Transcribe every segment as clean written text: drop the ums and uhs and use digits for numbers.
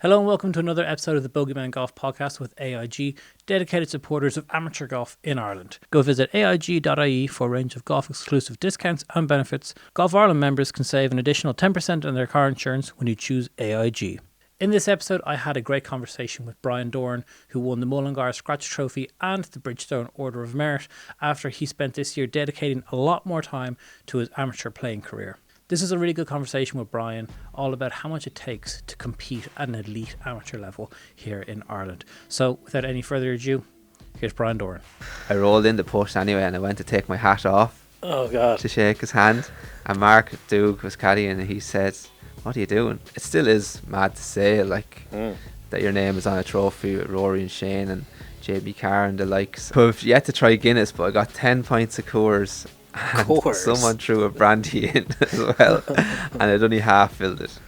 Hello and welcome to another episode of the Bogey Golf Podcast with AIG, dedicated supporters of amateur golf in Ireland. Go visit aig.ie for a range of golf exclusive discounts and benefits. Golf Ireland members can save an additional 10% on their car insurance when you choose AIG. In this episode, I had a great conversation with Brian Doran, who won the Mullingar Scratch Trophy and the Bridgestone Order of Merit after he spent this year dedicating a lot more time to his amateur playing career. This is a really good conversation with Brian, all about how much it takes to compete at an elite amateur level here in Ireland. So, without any further ado, here's Brian Doran. I rolled in the push anyway, and I went to take my hat off. Oh God! To shake his hand, and Mark Doug was caddying, and he said, "What are you doing?" It still is mad to say, that your name is on a trophy with Rory and Shane and JB Carr and the likes. I've yet to try Guinness, but I got 10 pints of Coors. And someone threw a brandy in as well, and I'd only half filled it.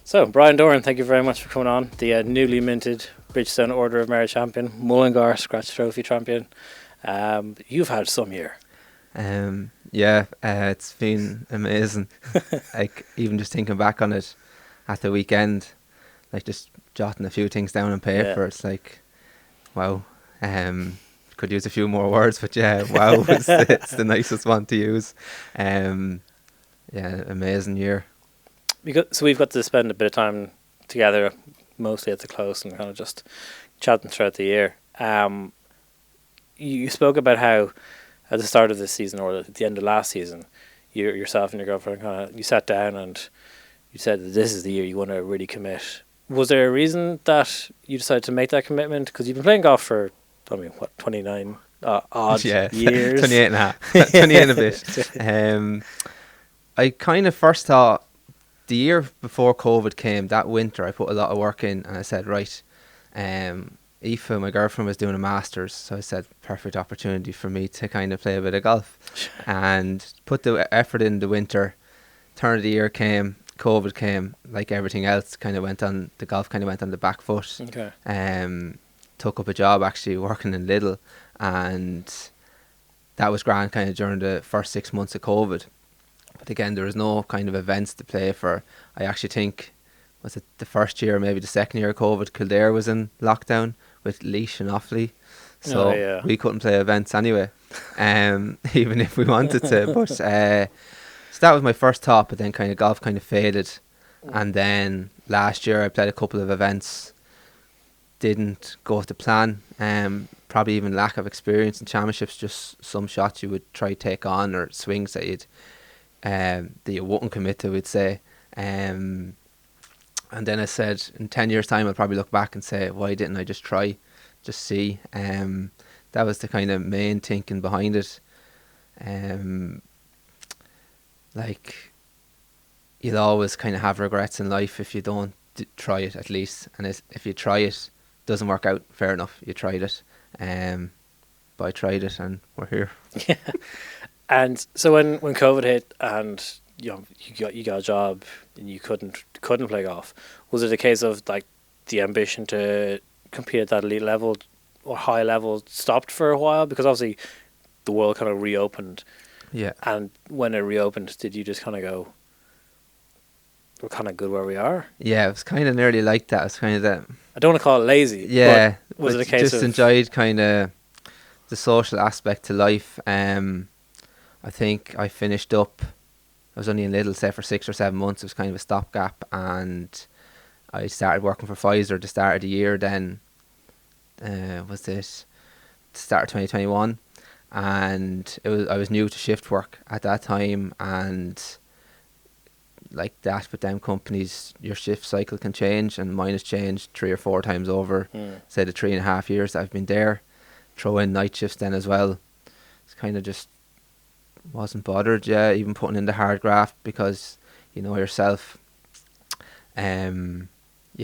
So, Brian Doran, thank you very much for coming on. The newly minted Bridgestone Order of Merit champion, Mullingar Scratch Trophy champion. You've had some year. It's been amazing. Even just thinking back on it at the weekend, just jotting a few things down on paper, It's wow. Could use a few more words, but wow, it's the nicest one to use. Amazing year. So we've got to spend a bit of time together, mostly at the close, and kind of just chatting throughout the year. You spoke about how at the start of this season, or at the end of last season, yourself and your girlfriend you sat down and you said that this is the year you want to really commit. Was there a reason that you decided to make that commitment? Because you've been playing golf for 29 odd years? 28 and a half. 28 and a bit. I kind of first thought, the year before COVID came, that winter, I put a lot of work in, and I said, right, Aoife, my girlfriend, was doing a Masters, so I said, perfect opportunity for me to kind of play a bit of golf. And put the effort in the winter. Turn of the year came, COVID came, like everything else, the golf kind of went on the back foot. Okay. Took up a job actually working in Lidl, and that was grand kind of during the first 6 months of COVID. But again, there was no kind of events to play for. I actually think, was it the first year, maybe the second year of COVID, Kildare was in lockdown with Laois and Offaly, so we couldn't play events anyway, even if we wanted to. But so that was my first thought, but then kind of golf kind of faded. And then last year I played a couple of events, didn't go to plan, probably even lack of experience in championships, just some shots you would try to take on or swings that you wouldn't commit to, we'd say. And then I said, in 10 years time I'll probably look back and say, why didn't I just try, just see. That was the kind of main thinking behind it. You'll always kind of have regrets in life if you don't try it, at least. And if you try it, doesn't work out, fair enough, you tried it. But I tried it and we're here. Yeah. And so when COVID hit and you got a job and you couldn't play golf, was it a case of the ambition to compete at that elite level or high level stopped for a while? Because obviously the world kind of reopened. Yeah. And when it reopened, did you just kind of go, we're kind of good where we are? Yeah, it was kind of nearly like that. It was kind of that. I don't want to call it lazy. Yeah. But was it a case just enjoyed kind of the social aspect to life. I think I finished up, I was only in Lidl, say, for 6 or 7 months. It was kind of a stopgap, and I started working for Pfizer at the start of the year. Then was it the start of 2021, and I was new to shift work at that time, and like that with them companies, your shift cycle can change, and mine has changed 3 or 4 times over. Say the 3.5 years that I've been there. Throw in night shifts then as well. It's kind of just wasn't bothered, even putting in the hard graft, because you know yourself, you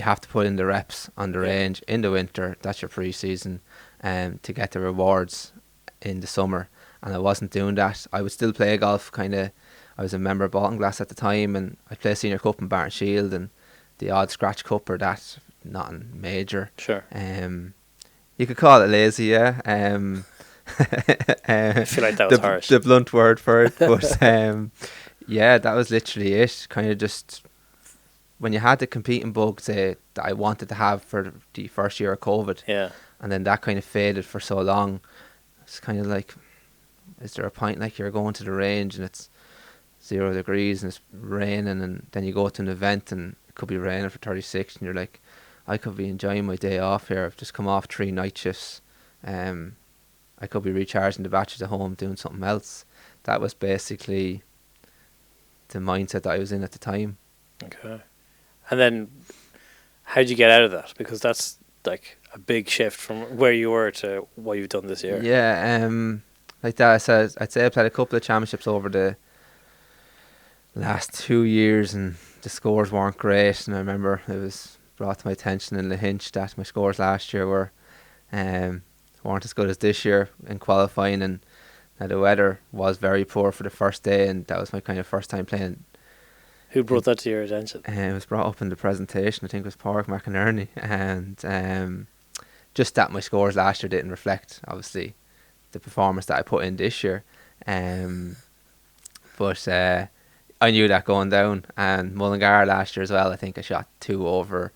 have to put in the reps on the range in the winter. That's your pre-season, to get the rewards in the summer. And I wasn't doing that. I would still play golf, I was a member of Baltinglass at the time, and I'd play Senior Cup and Barton Shield and the odd Scratch Cup or that, nothing major. Sure. You could call it lazy, yeah. I feel like that was harsh. The blunt word for it, but that was literally it. Kind of just when you had the competing bug, say, that I wanted to have for the first year of COVID, and then that kind of faded for so long, it's kind of like, is there a point like you're going to the range and it's 0 degrees and it's raining, and then you go to an event and it could be raining for 36, and you're like, I could be enjoying my day off here. I've just come off 3 night shifts. I could be recharging the batteries at home doing something else. That was basically the mindset that I was in at the time. Okay. And then how'd you get out of that? Because that's like a big shift from where you were to what you've done this year. Yeah, like that, I'd say I played a couple of championships over the last 2 years, and the scores weren't great. And I remember it was brought to my attention in Lahinch that my scores last year weren't as good as this year in qualifying, and the weather was very poor for the first day, and that was my kind of first time playing. Who brought that to your attention? It was brought up in the presentation. I think it was Pádraig McInerney, and just that my scores last year didn't reflect, obviously, the performance that I put in this year. But I knew that going down. And Mullingar last year as well, I think I shot 2 over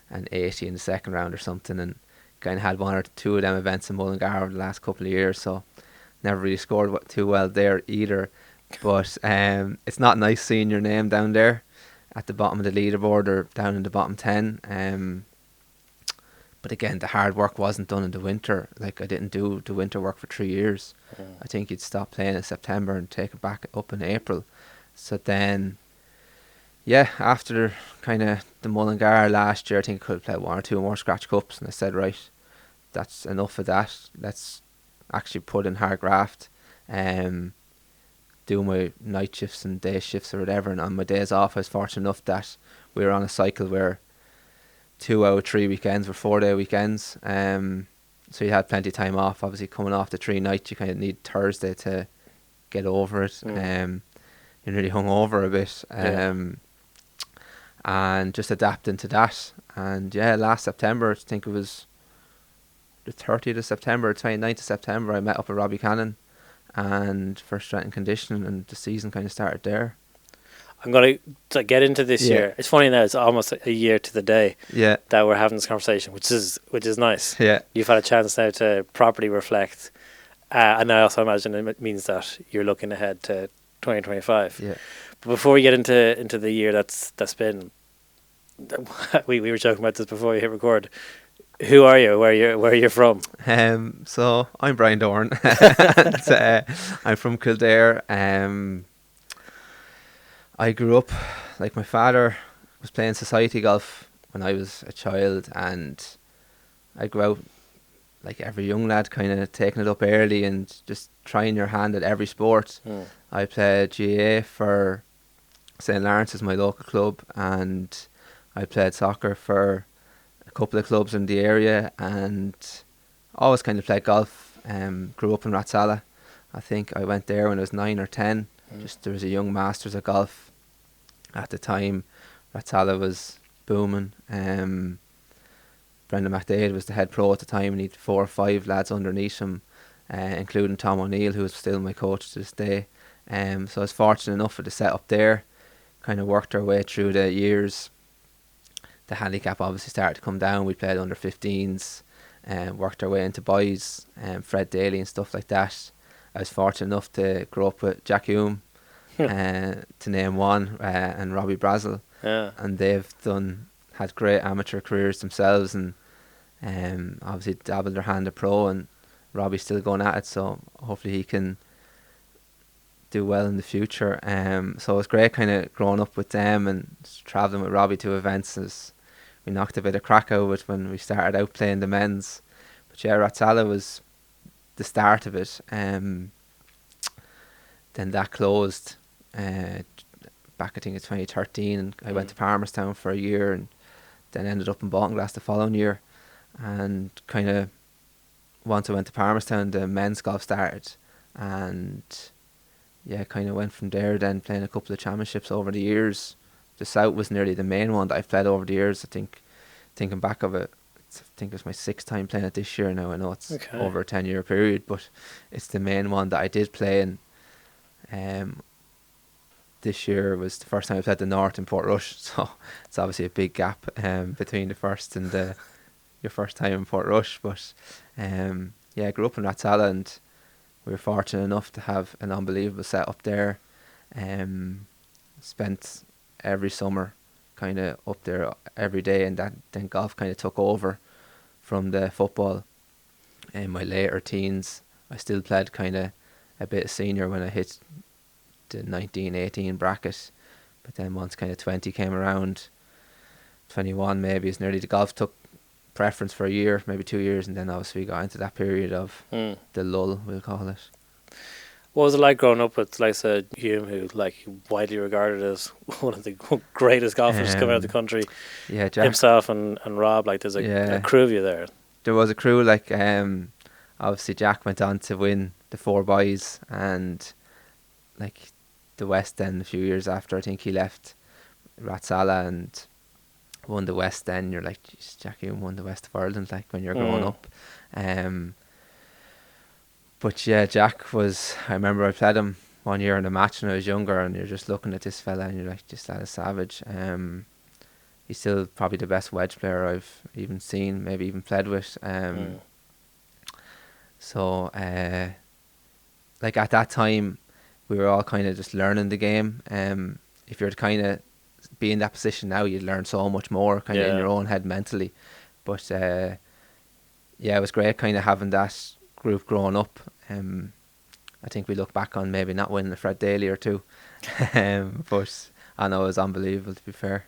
and 80 in the second round or something, and kind of had 1 or 2 of them events in Mullingar over the last couple of years, so never really scored too well there either. But it's not nice seeing your name down there at the bottom of the leaderboard or down in the bottom 10. But again, the hard work wasn't done in the winter. Like, I didn't do the winter work for 3 years. I think you'd stop playing in September and take it back up in April. So then, yeah, after kind of the Mullingar last year, I think I could have played 1 or 2 more Scratch Cups, and I said, right, that's enough of that. Let's actually put in hard graft, do my night shifts and day shifts or whatever. And on my days off, I was fortunate enough that we were on a cycle where 2 out of 3 weekends were 4-day weekends. So you had plenty of time off. Obviously, coming off the 3 nights, you kind of need Thursday to get over it. You're nearly hung over a bit. And just adapting to that. And yeah, last September, I think it was the 30th of September, 29th of September, I met up with Robbie Cannon and for strength and conditioning, and the season kind of started there. I'm going to get into this year. It's funny now, it's almost a year to the day that we're having this conversation, which is nice. Yeah. You've had a chance now to properly reflect. And I also imagine it means that you're looking ahead to 2025. Yeah. But before we get into the year that's been, we were joking about this before we hit record. Who are you? Where are you from? So I'm Brian Doran. And, I'm from Kildare. I grew up, like, my father was playing society golf when I was a child, and I grew out like every young lad, kind of taking it up early and just trying your hand at every sport. I played GAA for St. Lawrence's, my local club, and I played soccer for a couple of clubs in the area, and always kind of played golf. Grew up in Ratala. I think I went there when I was 9 or 10. Just there was a young masters of golf at the time. Ratala was booming. Brendan McDade was the head pro at the time, and he had 4 or 5 lads underneath him, including Tom O'Neill, who is still my coach to this day. So I was fortunate enough for the setup there. Kind of worked our way through the years. The handicap obviously started to come down. We played under 15s, worked our way into boys, Fred Daly and stuff like that. I was fortunate enough to grow up with Jack Hume, to name one, and Robbie Brazel. And they've had great amateur careers themselves, and obviously dabbled their hand at pro, and Robbie's still going at it, so hopefully he can do well in the future. So it was great kind of growing up with them and travelling with Robbie to events. We knocked a bit of crack out of it when we started out playing the men's. But yeah, Ratala was the start of it. Then that closed back, I think, in 2013, and I went to Palmerstown for a year, and then ended up in Baltinglass the following year. And kind of once I went to Palmerstown, the men's golf started, and yeah, kind of went from there, then playing a couple of championships over the years. The South was nearly the main one that I've played over the years. I think, thinking back of it, I think it's my 6th time playing it this year now. I know it's over a 10-year period, but it's the main one that I did play in. this year was the first time I played the North in Portrush, so it's obviously a big gap between the first and your first time in Portrush. But I grew up in Ratala, and we were fortunate enough to have an unbelievable setup there. Spent every summer kind of up there every day, and then golf kind of took over from the football. In my later teens, I still played kind of a bit of senior when I hit the 19-18 bracket, but then once kind of 20 came around, 21 maybe is nearly, the golf took preference for a year, maybe 2 years, and then obviously we got into that period of the lull, we'll call it. What was it like growing up with like Hume, who like widely regarded as one of the greatest golfers to come out of the country? Yeah, Jack. Himself and Rob, like there's a crew of you there. There was a crew, like obviously Jack went on to win the 4 boys, and like the West End a few years after. I think he left Ratala and won the West End. You're like, geez, Jack Hume won the West of Ireland, like when you're growing up. But yeah, Jack was, I remember I played him one year in a match when I was younger, and you're just looking at this fella and you're like, this lad is savage. He's still probably the best wedge player I've even seen, maybe even played with. So like at that time, we were all kind of just learning the game. If you're to kind of be in that position now, you'd learn so much more kind of in your own head mentally. But it was great kind of having that group growing up. I think we look back on maybe not winning the Fred Daly or two, but I know it was unbelievable, to be fair.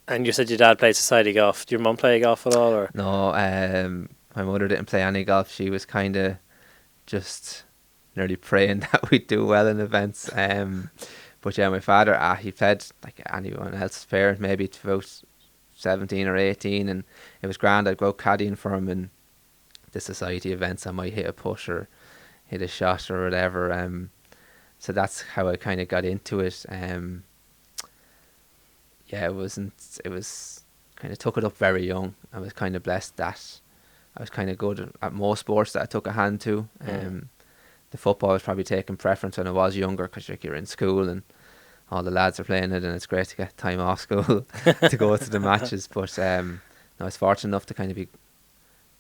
And you said your dad played society golf. Did your mum play golf at all? Or? No, my mother didn't play any golf. She was kind of just nearly praying that we'd do well in events. But yeah, my father, he played like anyone else's parent, maybe to about 17 or 18, and it was grand. I'd go out caddying for him in the society events. I might hit a push or hit a shot or whatever. So that's how I kind of got into it. It was kind of took it up very young. I was kind of blessed that I was kind of good at most sports that I took a hand to. The football was probably taking preference when I was younger, because you're in school and all the lads are playing it, and it's great to get time off school to go to the matches. But I was fortunate enough to kind of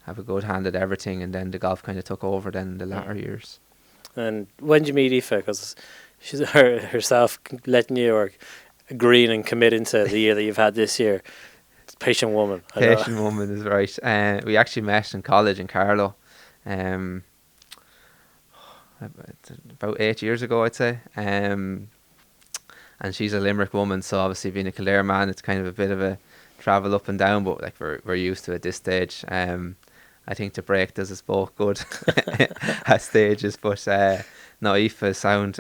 have a good hand at everything, and then the golf kind of took over then in the latter years. And when did you meet Aoife? Because she's herself letting you or agreeing and committing to the year that you've had this year. Patient woman. Patient woman is right. We actually met in college in Carlow. About 8 years ago, I'd say. And she's a Limerick woman, so obviously being a Kildare man, it's kind of a bit of a travel up and down, but like we're used to it at this stage. I think the break does us both good at stages, but no, Aoife is sound.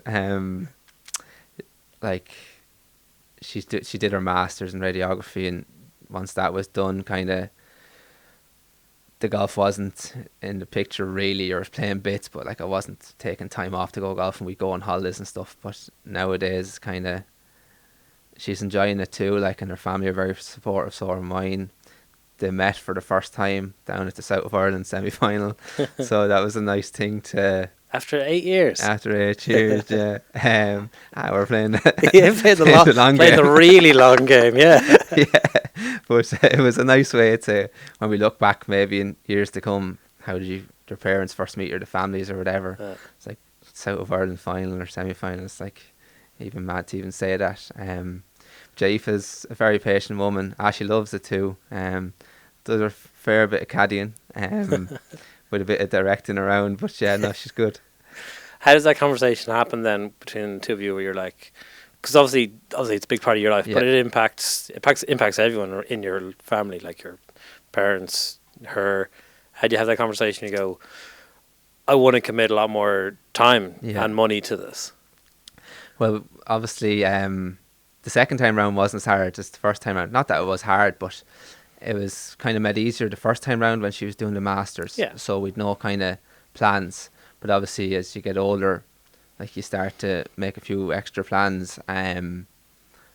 Like she did her masters in radiography, and once that was done, kind of the golf wasn't in the picture really. I was playing bits, but like I wasn't taking time off to go golfing. We go on holidays and stuff, but nowadays kind of she's enjoying it too, like, and her family are very supportive, so are mine. They met for the first time down at the South of Ireland semi-final, so that was a nice thing to... After 8 years? After 8 years, yeah. We're playing... Played the really long game, yeah. Yeah, but it was a nice way to, when we look back maybe in years to come, how did their parents first meet, or the families or whatever. It's like South of Ireland final or semi-final. It's like even mad to even say that. Aoife's a very patient woman. She loves it too. Does a fair bit of caddying, with a bit of directing around, but yeah, no, she's good. How does that conversation happen then between the two of you, where you're like, because obviously it's a big part of your life, but it impacts everyone in your family, like your parents, her. How do you have that conversation? You go, I want to commit a lot more time and money to this. Well, obviously, the second time round wasn't as hard as the first time round. Not that it was hard, but it was kind of made easier the first time round when she was doing the masters. Yeah. So we'd no kind of plans. But obviously, as you get older, like you start to make a few extra plans.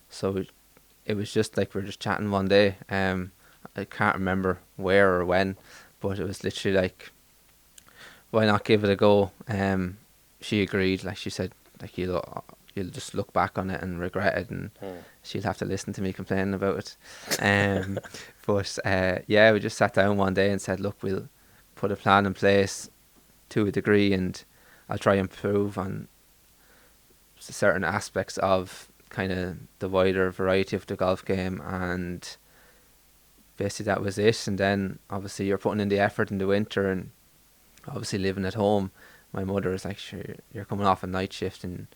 So it was just like we were just chatting one day. I can't remember where or when, but it was literally like, why not give it a go? She agreed. Like she said, like you'll you'll just look back on it and regret it, and she'll have to listen to me complaining about it. But yeah, we just sat down one day and said, look, we'll put a plan in place to a degree, and I'll try and improve on certain aspects of kind of the wider variety of the golf game, and basically that was it. And then obviously you're putting in the effort in the winter, and obviously living at home, my mother is like, sure, you're coming off a night shift and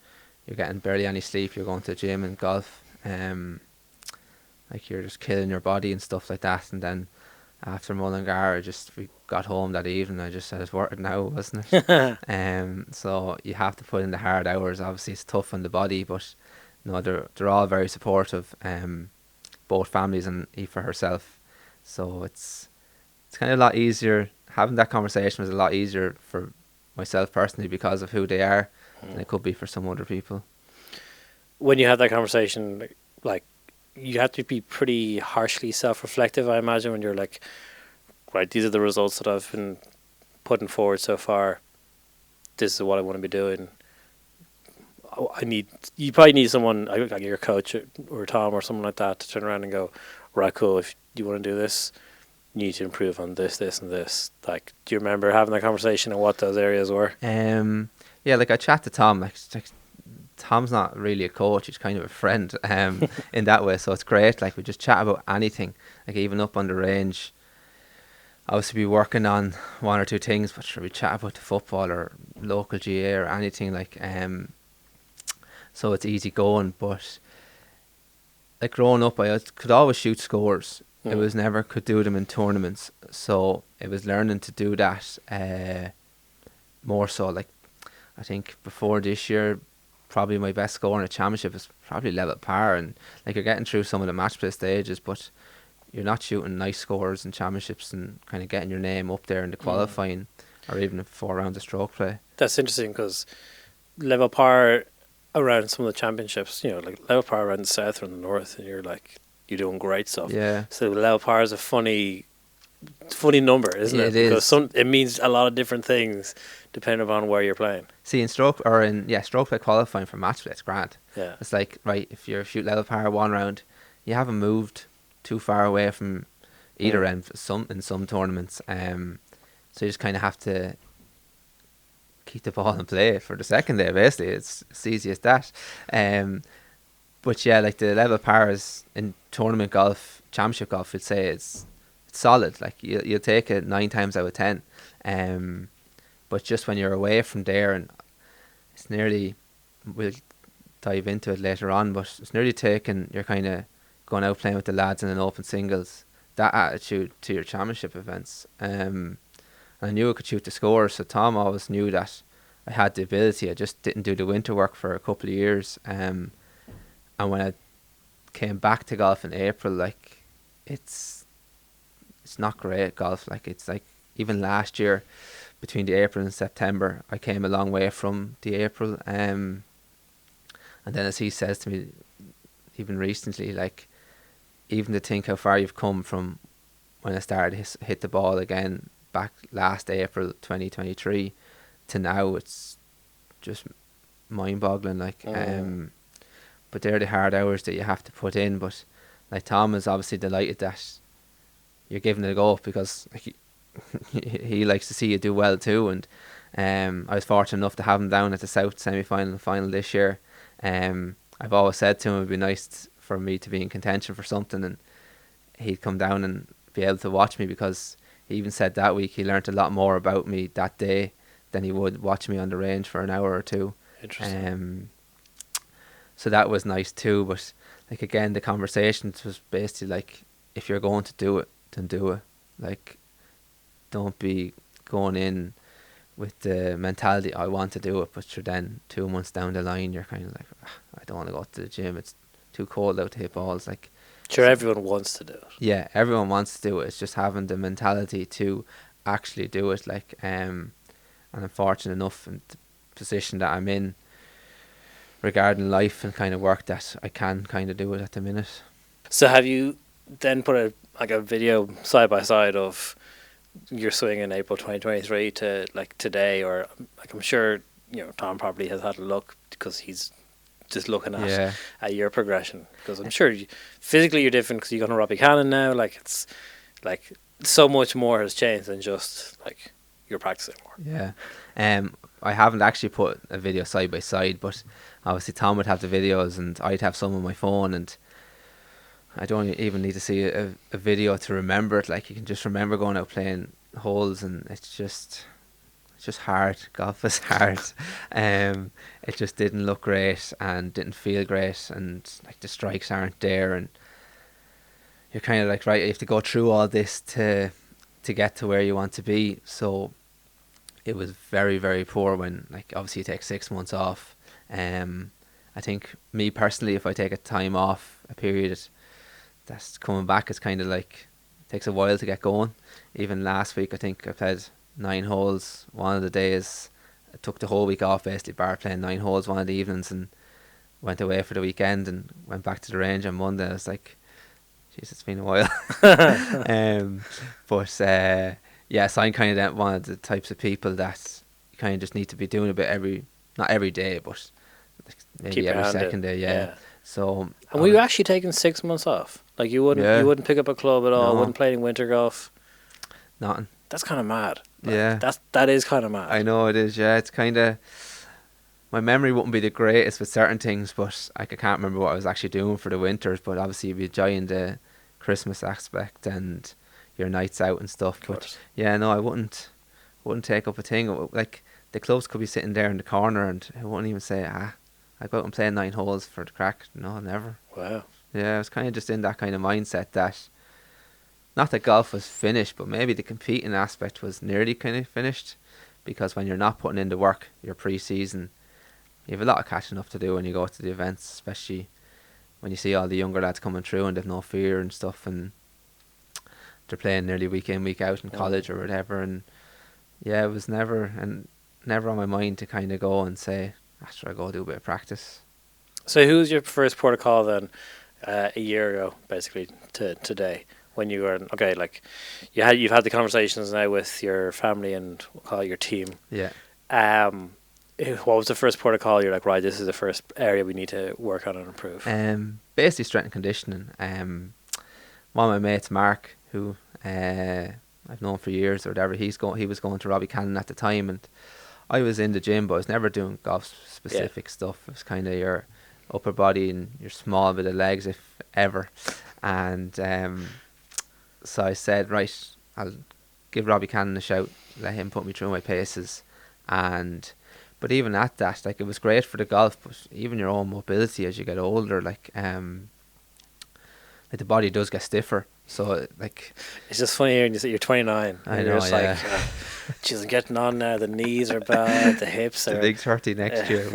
you're getting barely any sleep, you're going to the gym and golf, like you're just killing your body and stuff like that. And then after Mullingar, we got home that evening, I just said, it's worth it now, wasn't it? So you have to put in the hard hours. Obviously it's tough on the body, but no, they're all very supportive, both families and Aoife herself. So it's kind of a lot easier. Having that conversation was a lot easier for myself personally because of who they are than it could be for some other people. When you have that conversation, like, you have to be pretty harshly self-reflective, I imagine, when you're like, right, these are the results that I've been putting forward so far. This is what I want to be doing. You probably need someone like your coach or Tom or someone like that to turn around and go, right, cool, if you want to do this, you need to improve on this, this, and this. Like, do you remember having that conversation and what those areas were? Yeah, like I chat to Tom, like Tom's not really a coach, he's kind of a friend in that way, so it's great. Like, we just chat about anything, like even up on the range. Obviously be working on one or two things, but sure, we chat about the football or local GA or anything, like so it's easy going. But like growing up, I could always shoot scores. It was never could do them in tournaments, so it was learning to do that more so. Like, I think before this year, probably my best score in a championship is probably Lev Par, and like you're getting through some of the match play stages, but you're not shooting nice scores in championships and kind of getting your name up there in the qualifying or even 4 rounds of stroke play. That's interesting because Lev Par around some of the championships, like Lev Par around the south or the north, and you're like, you're doing great stuff. Yeah. So Lev Par is a funny number, isn't it? It is. Because it means a lot of different things depending upon where you're playing. See, in stroke play qualifying for match play, it's grand. Yeah. It's like, right, if you're shoot Lev Par 1 round, you haven't moved too far away from either end in some tournaments. So you just kind of have to keep the ball in play for the second day, basically. It's as easy as that. But yeah, like the Lev Par is in tournament golf, championship golf, you'd say it's solid. Like you'll take it 9 times out of 10. But just when you're away from there, and it's nearly, we'll dive into it later on, but it's nearly taking, you're kind of going out playing with the lads in an open singles, that attitude to your championship events. And I knew I could shoot the score, so Tom always knew that I had the ability. I just didn't do the winter work for a couple of years. And when I came back to golf in April, like it's not great golf. Like, it's like even last year between the April and September, I came a long way from the April. And then, as he says to me even recently, like, even to think how far you've come from when I started hit the ball again back last April 2023 to now, it's just mind-boggling. Like, but they're the hard hours that you have to put in. But like, Tom is obviously delighted that you're giving it a go, because like, he likes to see you do well too. And I was fortunate enough to have him down at the South semi-final and final this year. I've always said to him it'd be nice for me to be in contention for something, and he'd come down and be able to watch me, because he even said that week he learnt a lot more about me that day than he would watch me on the range for an hour or two. Interesting. So that was nice too. But like, again, the conversations was basically like, if you're going to do it, then do it. Like, don't be going in with the mentality, I want to do it, but then 2 months down the line you're kind of like, I don't want to go to the gym, it's too cold out to hit balls. Like, sure, everyone wants to do it. Yeah, everyone wants to do it. It's just having the mentality to actually do it. Like, and I'm fortunate enough in the position that I'm in regarding life and kind of work that I can kind of do it at the minute. So have you then put a video side by side of your swing in April 2023 to like today, or like, I'm sure Tom probably has had a look because he's just looking Yeah. at your progression, because I'm sure physically you're different because you're going to Robbie Cannon now. Like it's like so much more has changed than just like you're practicing more. Yeah. I haven't actually put a video side by side, but obviously Tom would have the videos and I'd have some on my phone, and I don't even need to see a video to remember it. Like, you can just remember going out playing holes, and it's just hard. Golf is hard. It just didn't look great and didn't feel great, and like the strikes aren't there, and you're kind of like, right, you have to go through all this to get to where you want to be. So it was very, very poor when, like, obviously you take 6 months off. I think me personally, if I take a time off, a period, that's coming back is kind of like, takes a while to get going. Even last week, I think I played 9 holes. One of the days, I took the whole week off, basically, bar playing 9 holes one of the evenings, and went away for the weekend and went back to the range on Monday. I was like, jeez, it's been a while. Yeah, so I'm kind of one of the types of people that you kind of just need to be doing a bit not every day, but like maybe every second day. Yeah. So. And were you actually taking 6 months off? Like, you wouldn't pick up a club at all. No. Wouldn't play any winter golf. Nothing. That's kind of mad. Like, Yeah. that is kind of mad. I know it is. Yeah, it's kind of. My memory wouldn't be the greatest with certain things, but I can't remember what I was actually doing for the winters. But obviously, you'd be enjoying the Christmas aspect and your nights out and stuff. But yeah, no, I wouldn't take up a thing. Like, the clubs could be sitting there in the corner, and I wouldn't even say, I go out and play 9 holes for the crack. No, never. Wow. Yeah, I was kind of just in that kind of mindset that, not that golf was finished, but maybe the competing aspect was nearly kind of finished, because when you're not putting in the work, your pre-season, you have a lot of catching up to do when you go to the events, especially when you see all the younger lads coming through and they've no fear and stuff, and they're playing nearly week in, week out in college or whatever. And yeah, it was never on my mind to kind of go and say, should I go do a bit of practice? So who was your first port of call then, a year ago, basically, to today, when you were, okay, like, you've had the conversations now with your family and we'll call it your team. Yeah. What was the first port of call? You're like, right, this is the first area we need to work on and improve. Basically strength and conditioning. One of my mates, Mark, who I've known for years or whatever, he was going to Robbie Cannon at the time, and I was in the gym, but I was never doing golf specific stuff. It was kind of your upper body and your small bit of legs, if ever. And so I said, right, I'll give Robbie Cannon a shout, let him put me through my paces. But even at that, like, it was great for the golf, but even your own mobility as you get older, like the body does get stiffer. So, like, it's just funny hearing you say you're 29. I and know, you're just yeah. like, geez, I'm getting on now. The knees are bad, the hips are. The big 30 next year.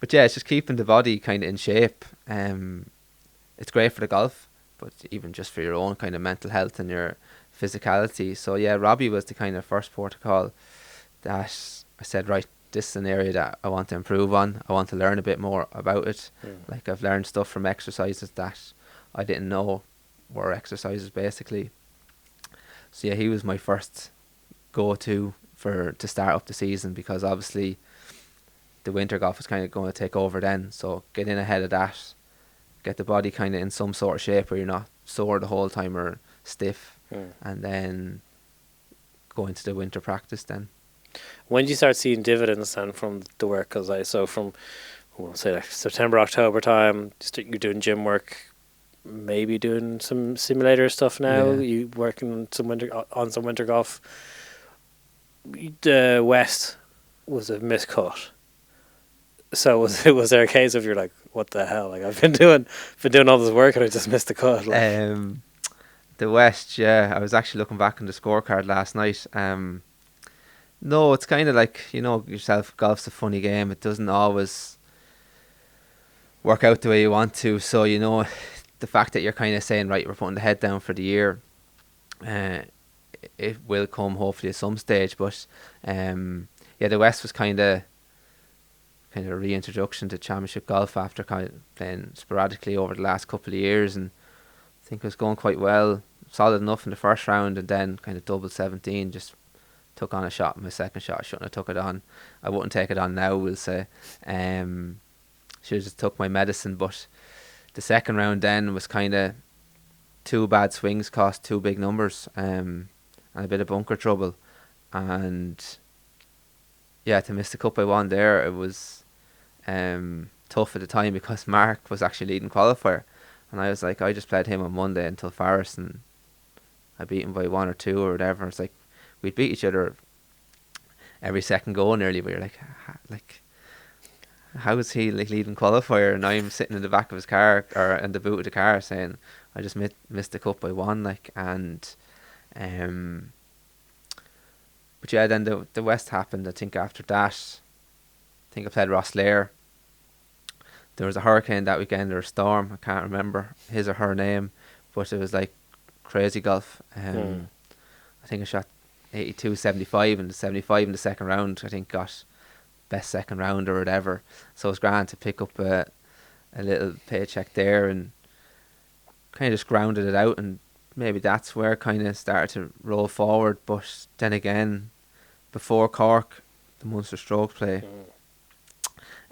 But yeah, it's just keeping the body kind of in shape. It's great for the golf, but even just for your own kind of mental health and your physicality. So yeah, Robbie was the kind of first port of call that I said, right, this is an area that I want to improve on. I want to learn a bit more about it. Like, I've learned stuff from exercises that I didn't know were exercises, basically. So yeah, he was my first go-to to start up the season, because obviously the winter golf was kind of going to take over then. So get in ahead of that, get the body kind of in some sort of shape where you're not sore the whole time or stiff, and then go into the winter practice then. When did you start seeing dividends then from the work? Because from, we'll say, like September, October time, you're doing gym work, maybe doing some simulator stuff now. Yeah. You working on some winter golf. The West was a miscut. So was there a case of you're like, what the hell? Like, I've been doing all this work and I just missed the cut. Like. The West, yeah. I was actually looking back on the scorecard last night. No, it's kind of like, you know yourself, golf's a funny game. It doesn't always work out the way you want to. So, you know, the fact that you're kind of saying, right, we're putting the head down for the year, it will come hopefully at some stage. But yeah, the West was kind of a reintroduction to championship golf after kind of playing sporadically over the last couple of years, and I think it was going quite well, solid enough in the first round, and then kind of double 17, just took on a shot. My second shot, I shouldn't have took it on. I wouldn't take it on now, we'll say. should have just took my medicine. But the second round then was kind of 2 bad swings, cost 2 big numbers, and a bit of bunker trouble. And yeah, to miss the cut by 1 there, it was tough at the time because Mark was actually leading qualifier, and I was like, I just played him on Monday until Forest, and I beat him by 1 or 2 or whatever. It's like we'd beat each other every second go nearly. We were like, how is he like leading qualifier and I'm sitting in the back of his car or in the boot of the car saying I just missed the cut by 1, like. And but yeah, then the West happened. I think after that, I think I played Rosslare. There was a hurricane that weekend or a storm. I can't remember his or her name, but it was like crazy golf. I think I shot 82-75 and 75 in the second round. I think got best second round or whatever. So it was grand to pick up a little paycheck there and kind of just grounded it out. And maybe that's where kind of started to roll forward. But then again, before Cork, the Munster Stroke play,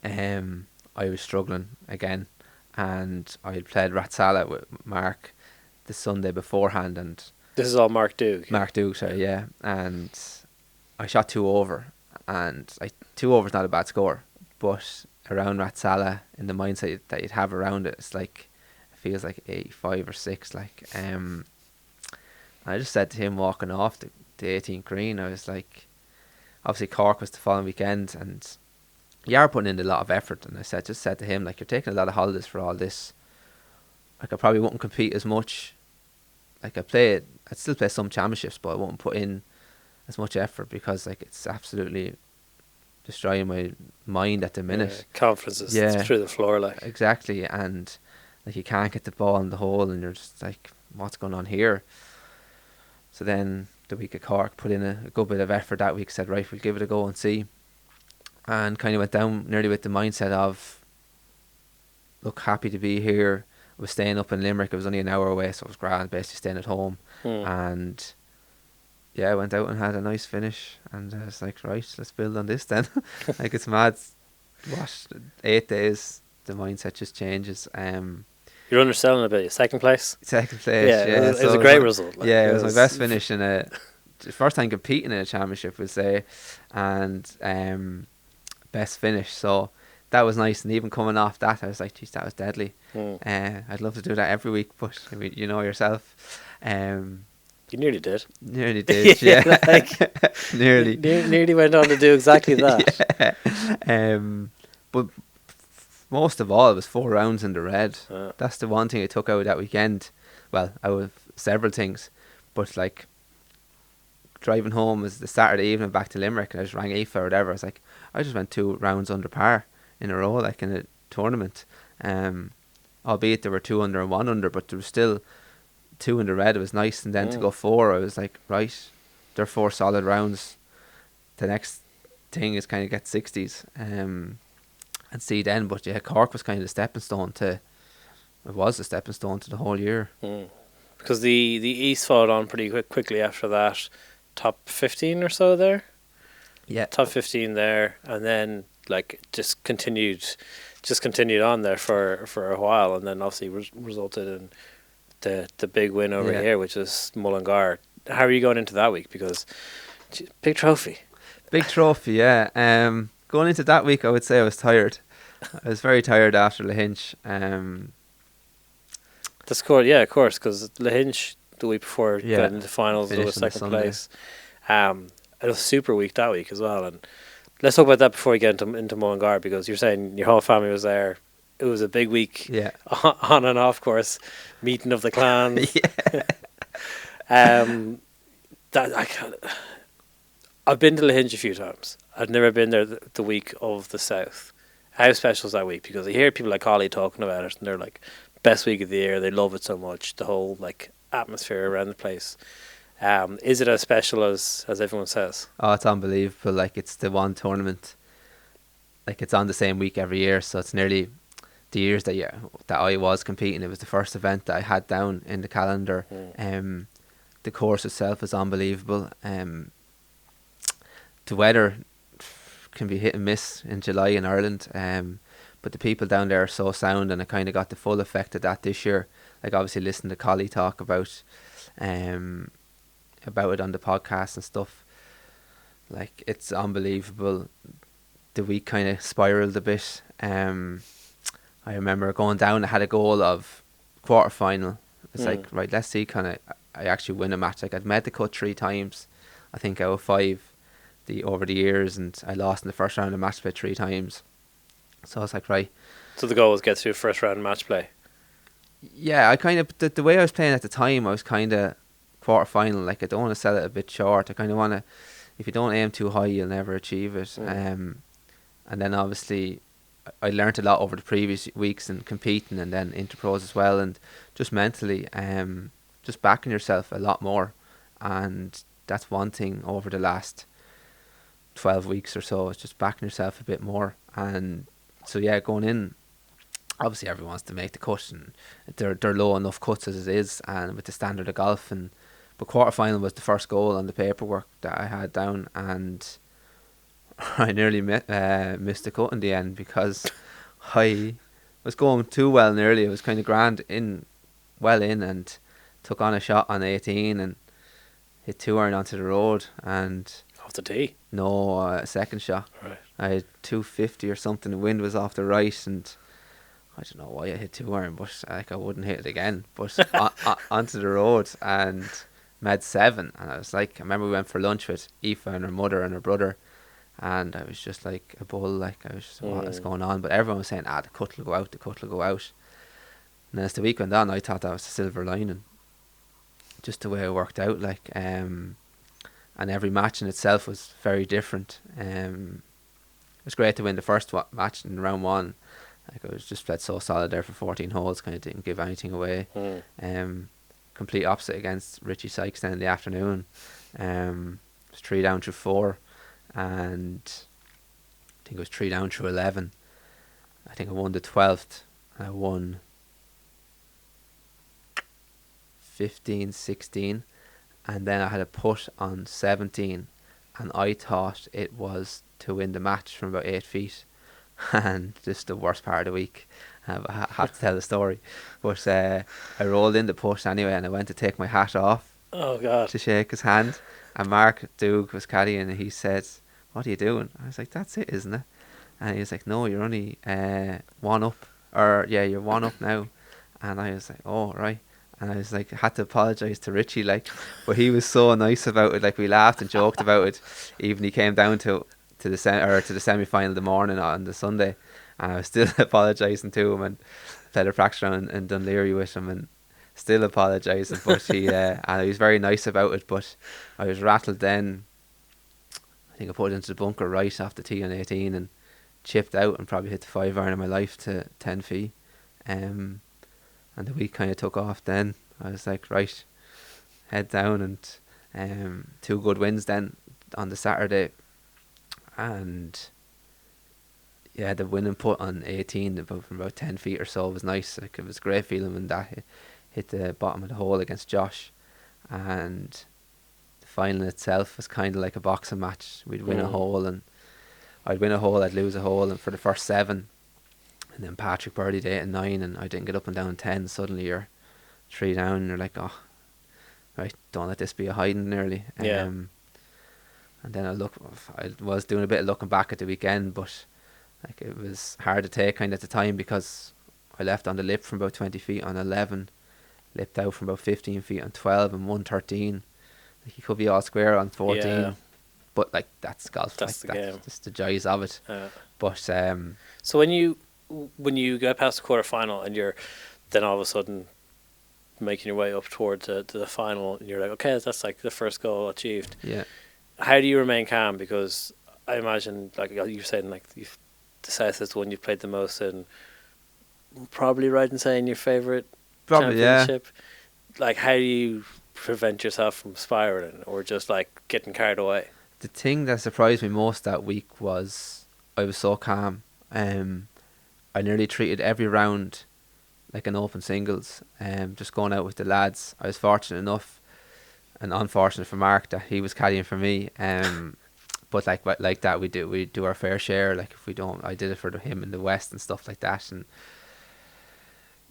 I was struggling again, and I had played Ratala with Mark the Sunday beforehand, and This is all Mark Duke. Mark Duke, sorry, yeah, and I shot 2 over, and 2 over is not a bad score, but around Ratala, in the mindset that you'd have around it, it's like it feels like 85 or 6, like. I just said to him walking off the 18th green, I was like, obviously Cork was the following weekend, and you are putting in a lot of effort, and I said to him, like, you're taking a lot of holidays for all this. Like, I probably wouldn't compete as much. Like, I'd still play some championships, but I won't put in as much effort because, like, it's absolutely destroying my mind at the minute. Confidence is through the floor, like. Exactly, and like you can't get the ball in the hole, and you're just like, what's going on here? So then the week of Cork, put in a good bit of effort that week. Said, right, we'll give it a go and see, and kind of went down nearly with the mindset of, look, happy to be here. I was staying up in Limerick. It was only an hour away, so it was grand, basically staying at home. And yeah, I went out and had a nice finish, and I was like, right, let's build on this then. Like, it's mad. What, 8 days, the mindset just changes. You're underselling a bit. Second place? Second place, yeah. It was a great result. Like, yeah, it was my best finish in the first time competing in a championship, we'll say, and best finish. So that was nice, and even coming off that, I was like, geez, that was deadly. I'd love to do that every week, but I mean, you know yourself. You nearly did. Nearly did, yeah. Nearly. Nearly went on to do exactly that. Yeah. But most of all, it was 4 rounds in the red. That's the one thing I took out of that weekend. Well, out of several things, but like driving home was the Saturday evening back to Limerick, and I just rang Aoife or whatever. I was like, I just went 2 rounds under par in a row, like in a tournament. Albeit there were 2 under and 1 under, but there was still 2 in the red. It was nice, and then to go 4, I was like, right, they're 4 solid rounds. The next thing is kind of get 60s, and see then. But yeah, Cork was kind of the stepping stone to. It was a stepping stone to the whole year. Because the East followed on pretty quickly after that. Top 15 or so there. Yeah, top 15 there, and then like just continued on there for a while, and then obviously resulted in the big win over here, which is Mullingar. How are you going into that week? Because big trophy. Big trophy, yeah. Going into that week, I would say I was tired. I was very tired after Lahinch. The score, yeah, of course, because Lahinch the week before got into the finals, it was second place. It was a super week that week as well. And let's talk about that before we get into Mullingar, because you're saying your whole family was there. It was a big week, on and off course, meeting of the clans. I've been to Lahinch a few times. I've never been there the week of the South. How special is that week? Because I hear people like Ollie talking about it, and they're like, best week of the year. They love it so much. The whole like atmosphere around the place. Is it as special as everyone says? Oh, it's unbelievable. Like, it's the one tournament. Like, it's on the same week every year, so it's nearly the years that I was competing. It was the first event that I had down in the calendar. The course itself is unbelievable. The weather can be hit and miss in July in Ireland, but the people down there are so sound, and I kind of got the full effect of that this year. Like obviously listening to Collie talk about it on the podcast and stuff. Like it's unbelievable. The week kind of spiraled a bit. I remember going down. I had a goal of quarter final. It's like, right, let's see, I actually win a match. Like I'd made the cut 3 times, I think out of 5 over the years, and I lost in the first round of match play 3 times. So I was like, right. So the goal was get through first round match play. Yeah, I kind of the way I was playing at the time, I was kind of quarter final. Like I don't want to sell it a bit short. I kind of want to. If you don't aim too high, you'll never achieve it. And then obviously, I learnt a lot over the previous weeks and competing, and then interpros as well, and just mentally, just backing yourself a lot more. And that's one thing over the last 12 weeks or so. It's just backing yourself a bit more. And so yeah, going in, obviously everyone wants to make the cut, and they're low enough cuts as it is, and with the standard of golf. But quarter final was the first goal on the paperwork that I had down, and I nearly missed the cut in the end because I was going too well nearly. It was kind of grand well in, and took on a shot on 18 and hit 2-iron onto the road, and Off the tee? no, a second shot. Right. I had 250 or something. The wind was off the right, and I don't know why I hit 2-iron, but like I wouldn't hit it again. But onto the road and made 7, and I was like, I remember we went for lunch with Aoife and her mother and her brother, and I was just like a bull. Like I was just, what is going on? But everyone was saying, the cut will go out, the cut will go out. And as the week went on, I thought that was the silver lining, just the way it worked out. Like and every match in itself was very different. It was great to win the first match in round 1. Like I was just played so solid there for 14 holes, kind of didn't give anything away. Complete opposite against Richie Sykes then in the afternoon. It was 3 down through 4, and I think it was 3 down through 11. I think I won the 12th. I won 15, 16, and then I had a putt on 17, and I thought it was to win the match from about 8 feet. And just the worst part of the week, I have to tell the story, but I rolled in the putt anyway, and I went to take my hat off to shake his hand, and Mark Doug was caddying, and he said, "What are you doing?" I was like, "That's it, isn't it?" And he was like, "No, you're only 1 up, or yeah, you're 1 up now." And I was like, "Oh, right." And I was like, I had to apologise to Richie, like, but he was so nice about it. Like we laughed and joked about it. Even he came down to the semi-final the morning on the Sunday, and I was still apologising to him, and played a practice round in Dunleary with him, and still apologising. But he and he was very nice about it. But I was rattled then. I think I put it into the bunker right off the tee on 18 and chipped out, and probably hit the 5-iron of my life to 10 feet. And the week kind of took off then. I was like, right, head down, and 2 good wins then on the Saturday. And yeah, the winning putt on 18 from about 10 feet or so was nice. Like it was a great feeling when that hit the bottom of the hole against Josh. And the final itself was kind of like a boxing match. We'd win a hole, and I'd win a hole, I'd lose a hole, and for the first 7, and then Patrick birdied 8 and 9, and I didn't get up and down 10. Suddenly you're 3 down, and you're like, oh, right, don't let this be a hiding nearly. Yeah. And then I was doing a bit of looking back at the weekend, but like it was hard to take kind of at the time, because I left on the lip from about 20 feet on 11, lipped out from about 15 feet on 12, and 113. Like you could be all square on 14, Yeah. but like that's golf. That's like, the that's game. just the joys of it. But So when you get past the quarter final, and you're then all of a sudden making your way up towards the final, and you're like, okay, that's like the first goal achieved. yeah. How do you remain calm? Because I imagine, like you're saying, like the South is the one you've played the most in. Probably right in saying your favourite championship. Like, how do you prevent yourself from spiraling or just like getting carried away? The thing that surprised me most that week was I was so calm. I nearly treated every round like an open singles. Just going out with the lads. I was fortunate enough, and unfortunate for Mark, that he was caddying for me. but like that, we do our fair share. Like if we don't, I did it for him in the West and stuff like that. And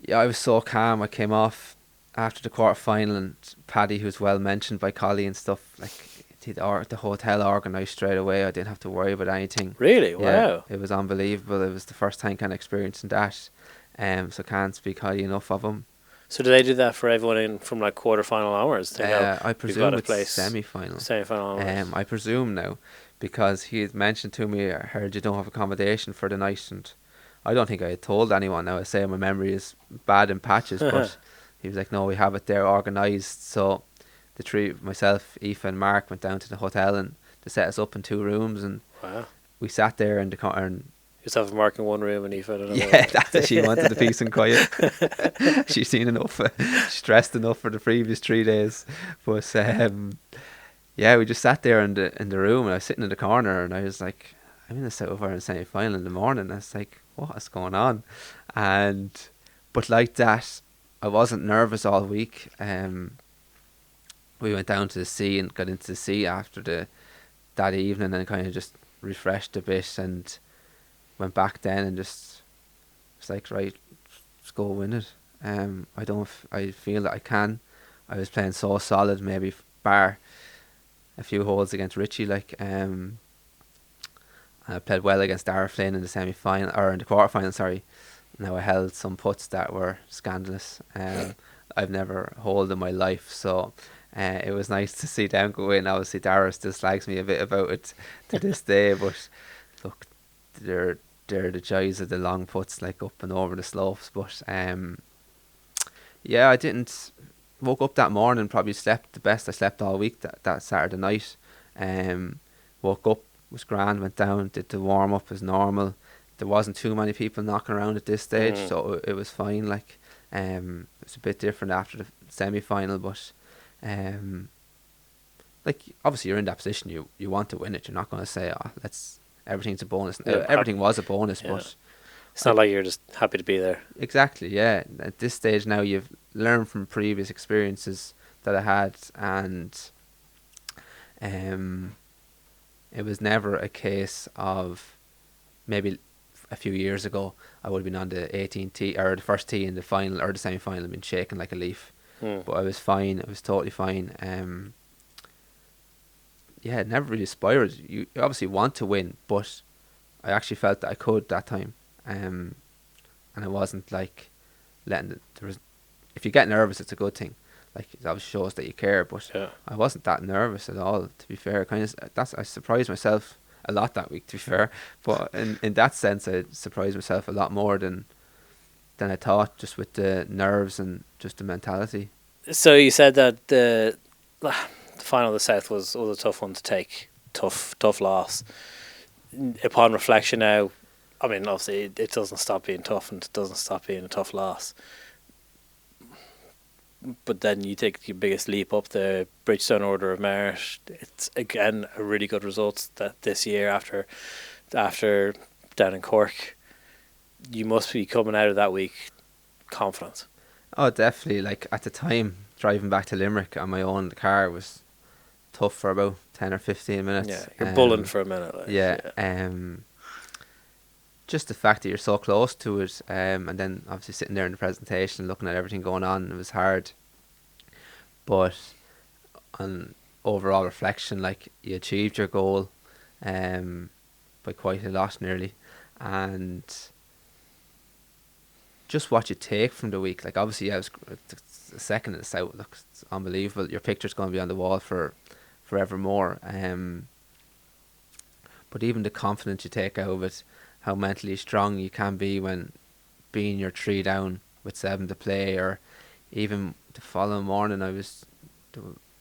yeah, I was so calm. I came off after the quarter final, and Paddy, who's well mentioned by Collie and stuff, like the hotel organised straight away. I didn't have to worry about anything. Really? Wow. Yeah, it was unbelievable. It was the first time kind of experiencing that. So can't speak highly enough of him. So do they do that for everyone in from like quarter final onwards? I presume it's semi-final. Semi-final onwards. I presume now, because he had mentioned to me, I heard you don't have accommodation for the night, and I don't think I had told anyone. Now I say my memory is bad in patches, but he was like, no, we have it there organised. So the three, myself, Aoife and Mark, went down to the hotel and they set us up in 2 rooms, and Wow. we sat there in the corner. And Yourself and Mark in one room and Aoife in another. yeah, that's it. She wanted the peace and quiet. She's seen enough. She's stressed enough for the previous 3 days. But yeah, we just sat there in the room, and I was sitting in the corner, and I was like, I'm in the South of Ireland semi-final in the morning. I was like, what is going on? But like that, I wasn't nervous all week. We went down to the sea and got into the sea after that evening, and kind of just refreshed a bit, and went back then and just was like, right, let's go win it. I feel that I can. I was playing so solid, maybe bar a few holes against Richie, like I played well against Dara Flynn in the semi-final, or in the quarter-final, sorry. Now I held some putts that were scandalous. I've never holed in my life, so it was nice to see them go in. Obviously Dara still slags me a bit about it to this day, but look, they're the joys of the long putts, like up and over the slopes. But yeah, I didn't woke up that morning, probably slept the best I slept all week that Saturday night. Woke up, was grand, went down, did the warm up as normal. There wasn't too many people knocking around at this stage, so it was fine. Like it was a bit different after the semi-final, but like obviously you're in that position, you want to win it. You're not going to say, oh, everything's a bonus. Everything was a bonus, but it's not like you're just happy to be there. Exactly, yeah. At this stage now, you've learned from previous experiences that I had, and it was never a case of, maybe a few years ago, I would have been on the 18th tee, or the first tee in the final or the semi-final, and been shaking like a leaf. But I was fine. I was totally fine. Yeah, it never really spiraled. You obviously want to win, but I actually felt that I could that time. And I wasn't like if you get nervous, it's a good thing. Like it obviously shows that you care, but I wasn't that nervous at all, to be fair. I surprised myself a lot that week, to be fair. But in that sense, I surprised myself a lot more than I thought, just with the nerves and just the mentality. So you said that the final of the South was a tough one to take, tough loss. Upon reflection now, I mean, obviously it doesn't stop being tough, and it doesn't stop being a tough loss. But then you take your biggest leap up the Bridgestone Order of Merit. It's again a really good result that this year after down in Cork. You must be coming out of that week confident. Oh, definitely. Like at the time, driving back to Limerick on my own, the car was tough for about 10 or 15 minutes. Yeah, you're bulling for a minute. Like, yeah. Just the fact that you're so close to it, and then obviously sitting there in the presentation, looking at everything going on, it was hard. But on overall reflection, like you achieved your goal, by quite a lot nearly, and just what you take from the week. Like obviously, I was the second in the South. Looks unbelievable. Your picture's going to be on the wall for forevermore. But even the confidence you take out of it, how mentally strong you can be when being your 3 down with 7 to play, or even the following morning,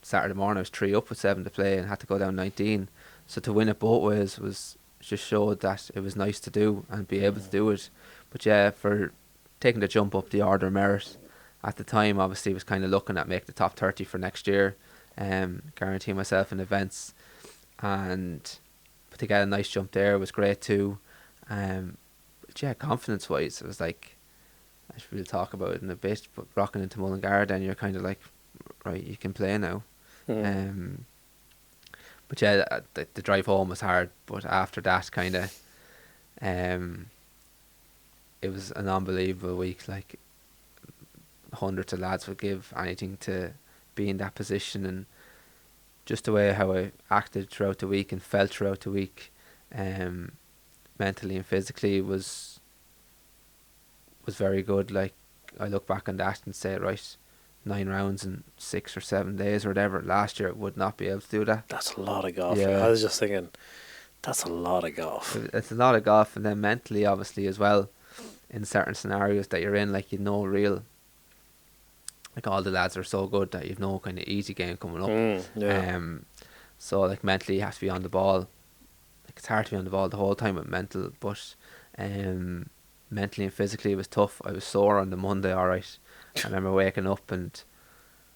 Saturday morning I was 3 up with 7 to play and had to go down 19. So to win it both ways was just showed that it was nice to do and be able to do it. But yeah, for taking the jump up the Order of Merit at the time, obviously was kind of looking at make the top 30 for next year, guaranteeing myself in events, and to get a nice jump there was great too. But yeah, confidence wise, it was like, I should really talk about it in a bit, but rocking into Mullingar, then you're kind of like, right, you can play now. But yeah, the drive home was hard. But after that, kind of, it was an unbelievable week. Like, hundreds of lads would give anything to be in that position, and just the way how I acted throughout the week and felt throughout the week, mentally and physically was very good. Like, I look back on that and say, right, 9 rounds in 6 or 7 days or whatever. Last year I would not be able to do that. That's a lot of golf. Yeah. I was just thinking, that's a lot of golf. It's a lot of golf, and then mentally, obviously, as well, in certain scenarios that you're in, like, like, all the lads are so good that you've no kind of easy game coming up. Yeah. So, like, mentally you have to be on the ball. Like, it's hard to be on the ball the whole time with mental, but mentally and physically it was tough. I was sore on the Monday, alright. I remember waking up and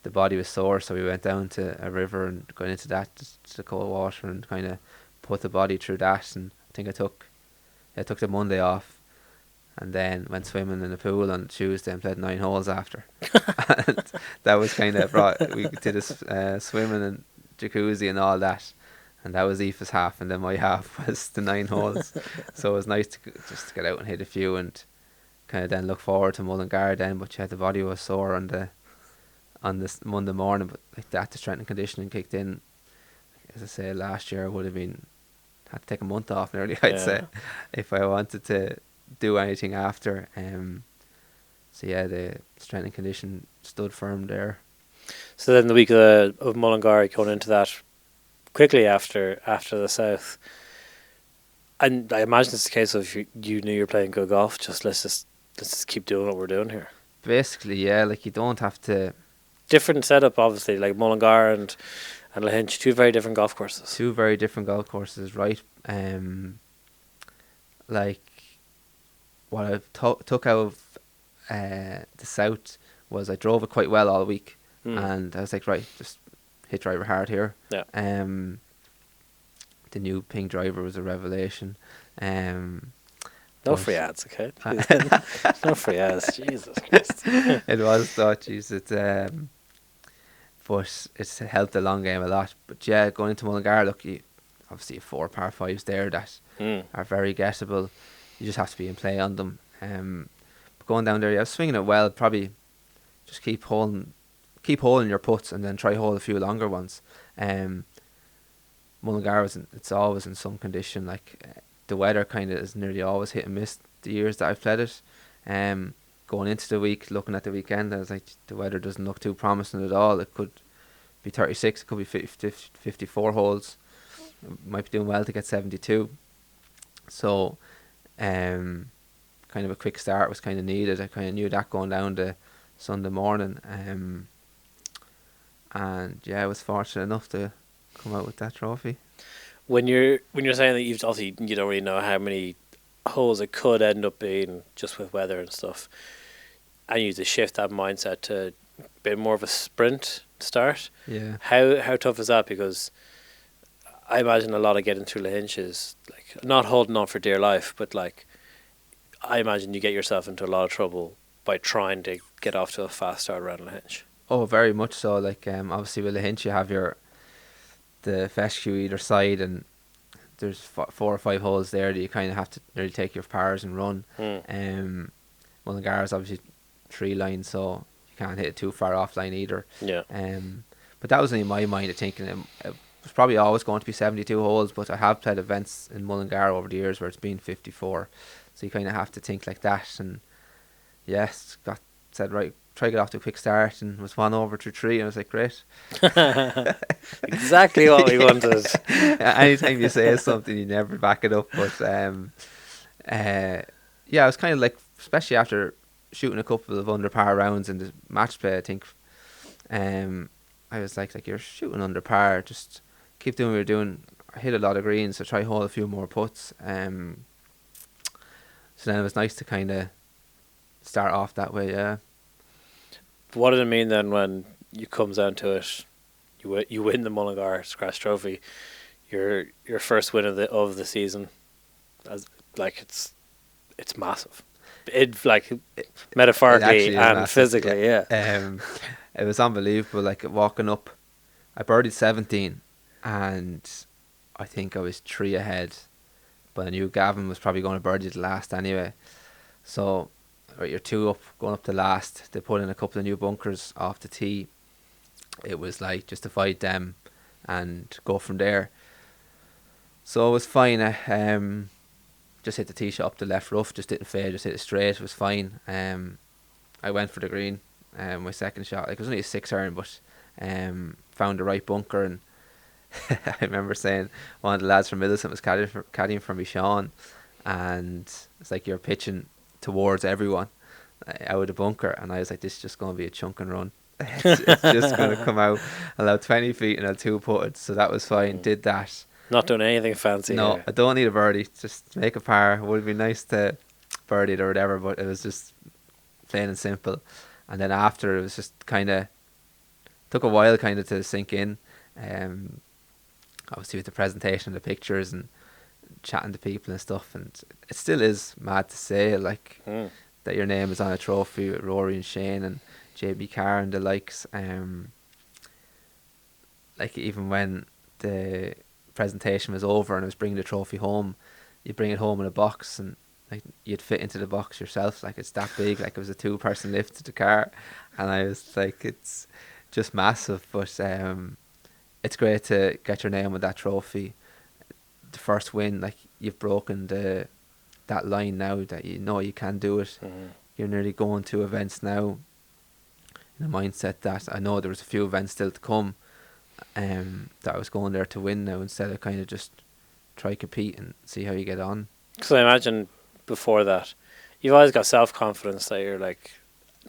the body was sore, so we went down to a river and going into that, to the cold water, and kind of put the body through that. And I think I took the Monday off, and then went swimming in the pool on Tuesday and played 9 holes after. And that was kind of we did a swimming and jacuzzi and all that, and that was Aoife's half, and then my half was the 9 holes. So it was nice to just get out and hit a few, and kind of then look forward to Mullingar then. But yeah, the body was sore on this Monday morning, but like that, the strength and conditioning kicked in. As I say, last year I would have had to take a month off nearly, I'd say, if I wanted to do anything after. So yeah, the strength and condition stood firm there. So then the week of Mullingar, going into that quickly after the South, and I imagine it's the case of you knew you're playing good golf. Let's just keep doing what we're doing here. Basically, yeah, like, you don't have to. Different setup, obviously, like Mullingar and Lahinch, 2 very different golf courses. 2 very different golf courses, right? Like, what I took out of the South was I drove it quite well all week, and I was like, right, just hit driver hard here. Yeah. The new pink driver was a revelation. No free ads, okay? No free ads, Jesus Christ. It was, though, jeez. But it's helped the long game a lot. But yeah, going into Mullingar, look, you obviously have 4 par 5s there that are very gettable. You just have to be in play on them. But going down there, I was swinging it well. Probably just keep holding your putts, and then try hold a few longer ones. Mullingar it's always in some condition. Like, the weather kind of is nearly always hit and miss the years that I've played it. Going into the week, looking at the weekend, I was like, the weather doesn't look too promising at all. It could be 36, it could be 54 holes. Might be doing well to get 72. So, kind of a quick start was kind of needed. I kind of knew that going down to Sunday morning. And yeah, I was fortunate enough to come out with that trophy. When you're saying that you don't really know how many holes it could end up being just with weather and stuff, and you to shift that mindset to a bit more of a sprint start. Yeah. How tough is that? Because I imagine a lot of getting through Lahinch is like not holding on for dear life, but like I imagine you get yourself into a lot of trouble by trying to get off to a fast start around Lahinch. Oh, very much so. Like, obviously with Lahinch you have the fescue either side, and there's 4 or 5 holes there that you kind of have to nearly take your pars and run. Mullingar is obviously 3 lines, so you can't hit it too far offline either. Yeah. But that was in my mind of thinking it was probably always going to be 72 holes, but I have played events in Mullingar over the years where it's been 54, so you kind of have to think like that. And yes, said right, try to get off to a quick start, and was 1 over through 3, and I was like, great. Exactly what we wanted. Anytime you say something, you never back it up. But yeah, I was kind of like, especially after shooting a couple of under par rounds in the match play, I think I was like you're shooting under par, just keep doing what you're doing. I hit a lot of greens, so try hold a few more putts. So then it was nice to kind of start off that way. Yeah. What did it mean then when you come down to it? You win the Mullingar Scratch Trophy, your first win of the season. As like it's massive. It like metaphorically and massive, physically, yeah. It was unbelievable. Like walking up, I birdied 17, and I think I was 3 ahead, but I knew Gavin was probably going to birdie the last anyway. So you're 2 up, going up the last. They put in a couple of new bunkers off the tee. It was like just avoid them and go from there. So it was fine. Just hit the tee shot up the left rough, just didn't fade, just hit it straight. It was fine. I went for the green. My second shot, like, it was only a 6-iron, but found the right bunker. And I remember saying one of the lads from Millicent was caddying for me, Sean, and it's like you're pitching towards everyone out of the bunker, and I was like, this is just going to be a chunk and run. It's just going to come out. Allow 20 feet and I'll 2-putt it. So that was fine. Did that. Not doing anything fancy. No, here. I don't need a birdie. Just make a par. It would be nice to birdie it or whatever, but it was just plain and simple. And then after, it was just kind of took a while kind of to sink in. Obviously with the presentation of the pictures and chatting to people and stuff, and it still is mad to say, like, that your name is on a trophy with Rory and Shane and JB Carr and the likes. Like, even when the presentation was over and I was bringing the trophy home, you'd bring it home in a box, and like you'd fit into the box yourself. Like, it's that big. Like, it was a 2-person lift to the car, and I was like, it's just massive. But it's great to get your name with that trophy. The first win, like, you've broken that line now that you know you can do it. You're nearly going to events now in a mindset that I know there was a few events still to come, that I was going there to win now, instead of kind of just try compete and see how you get on. Because I imagine before that, you've always got self-confidence that you're like,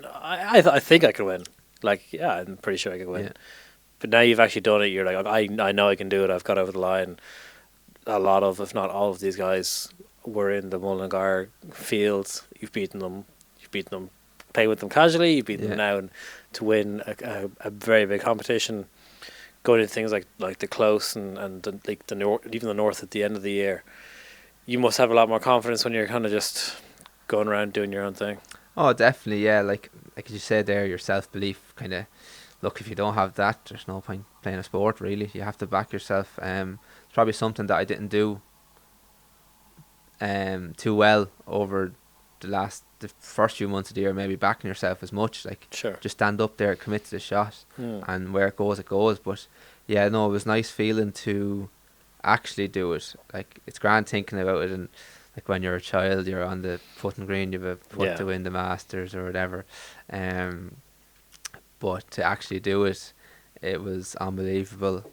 I think I could win. Like, yeah, I'm pretty sure I could win. Yeah. But now you've actually done it, you're like, I know I can do it. I've got over the line. A lot of, if not all of these guys were in the Mullingar fields. You've beaten them, playing with them casually. You've beaten them now, and to win a very big competition, going into things like the close and like the north, even the north at the end of the year. You must have a lot more confidence when you're kind of just going around doing your own thing. Oh, definitely, yeah. Like as you said there, your self-belief kind of, look, if you don't have that, there's no point playing a sport, really. You have to back yourself. It's probably something that I didn't do too well over the first few months of the year, maybe backing yourself as much. Like, Sure. just stand up there, commit to the shot, and where it goes, it goes. But yeah, no, it was nice feeling to actually do it. Like, it's grand thinking about it, and like when you're a child, you're on the putting green, you have a putt to win the Masters or whatever. But to actually do it, it was unbelievable.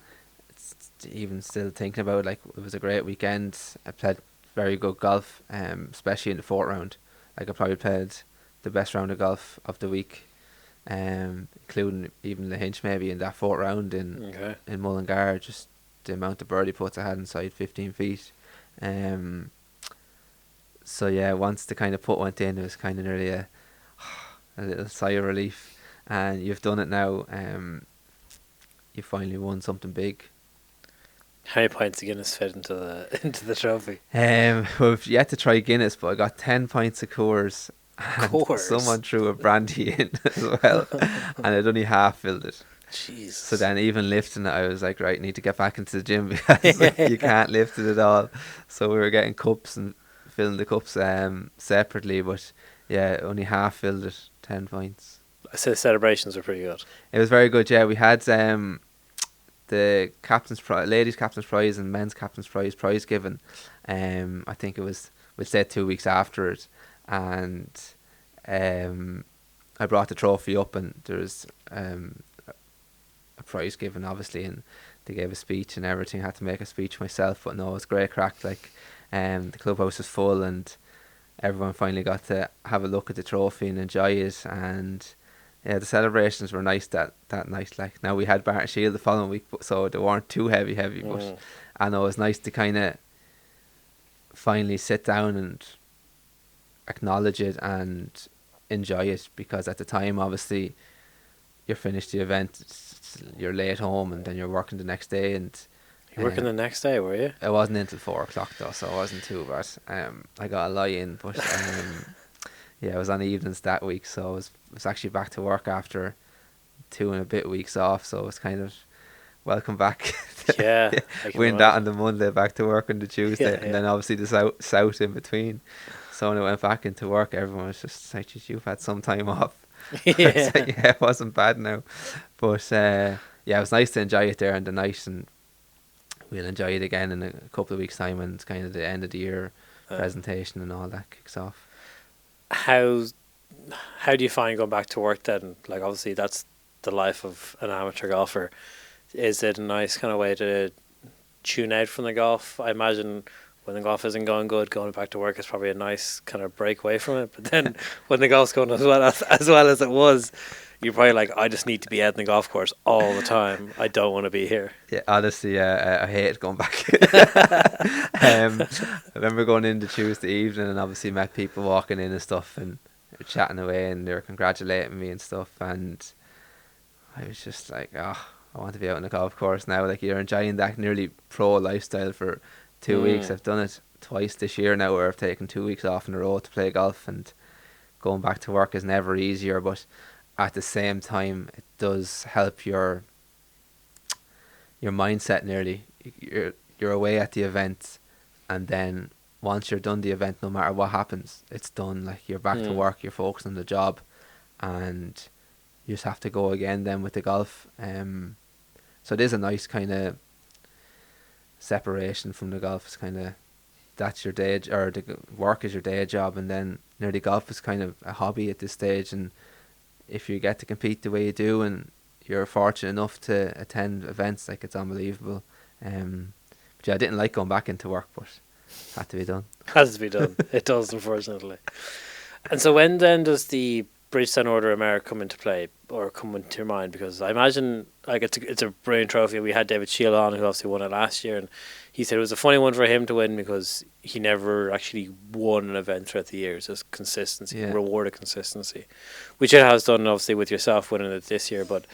Even still thinking about it, like, it was a great weekend. I played very good golf, especially in the 4th round. Like, I probably played the best round of golf of the week, including even the hinch maybe in that 4th round in Mullingar. Just the amount of birdie putts I had inside 15 feet. So yeah, once the kind of putt went in, it was kind of nearly a little sigh of relief. And you've done it now. You finally won something big. How many pints of Guinness fit into the trophy? We've yet to try Guinness, but I got 10 pints of Coors. And someone threw a brandy in as well, and I'd only half filled it. Jesus. So then, even lifting it, I was like, right, need to get back into the gym, because you can't lift it at all. So we were getting cups and filling the cups separately, but yeah, only half filled it. 10 pints. I said celebrations were pretty good. It was very good. Yeah, we had the captain's ladies' captain's prize and men's captain's prize given. I think it was, we said 2 weeks after it, and I brought the trophy up, and there was a prize given, obviously, and they gave a speech and everything. I had to make a speech myself, but no, it was great crack. Like, the clubhouse was full, and everyone finally got to have a look at the trophy and enjoy it. And yeah, the celebrations were nice that night. Like, now we had Barton Shield the following week, so they weren't too heavy. But I know it was nice to kind of finally sit down and acknowledge it and enjoy it, because at the time, obviously, you're finished the event, you're late home, and then you're working the next day. And you working the next day, were you? It wasn't until 4 o'clock though, so it wasn't too bad. I got a lie in, but yeah, I was on evenings that week, so I was actually back to work after 2 and a bit weeks off. So it was kind of welcome back. Yeah, I can Win that imagine. on the Monday, back to work on the Tuesday, Yeah, and yeah. then obviously the south in between. So when I went back into work, everyone was just like, "Geez, you've had some time off." It's like, Yeah. yeah, it wasn't bad now, but yeah, it was nice to enjoy it there in the night, and we'll enjoy it again in a couple of weeks' time when it's kind of the end of the year Uh, presentation and all that kicks off. how how do you find going back to work then? Like obviously that's the life of an amateur golfer. Is it a nice kind of way to tune out from the golf? I imagine when the golf isn't going good, going back to work is probably a nice kind of break away from it. But then when the golf's going as well as it was, you're probably like, I just need to be out in the golf course all the time. I don't want to be here. Yeah, honestly, I hate going back. I remember going in the Tuesday evening and obviously met people walking in and stuff, and they were chatting away and they were congratulating me and stuff, and I was just like, oh, I want to be out on the golf course now. Like, you're enjoying that nearly pro lifestyle for 2 weeks. I've done it twice this year now, where I've taken 2 weeks off in a row to play golf, and going back to work is never easier, but at the same time it does help your mindset nearly. You're away at the event, and then once you're done the event, no matter what happens, it's done. Like, you're back to work, you're focused on the job, and you just have to go again then with the golf. So it is a nice kind of separation from the golf. It's kind of, that's your day, or the work is your day job, and then nearly golf is kind of a hobby at this stage. And if you get to compete the way you do, and you're fortunate enough to attend events, like, it's unbelievable. But yeah, I didn't like going back into work, but had to be done. Has to be done. It does, unfortunately. And so when then does the Bridgestone Order of Merit come into play or come into your mind? Because I imagine like it's a brilliant trophy. We had David Shield on, who obviously won it last year, and he said it was a funny one for him to win because he never actually won an event throughout the years. Just consistency, rewarded consistency, which it has done obviously with yourself winning it this year, but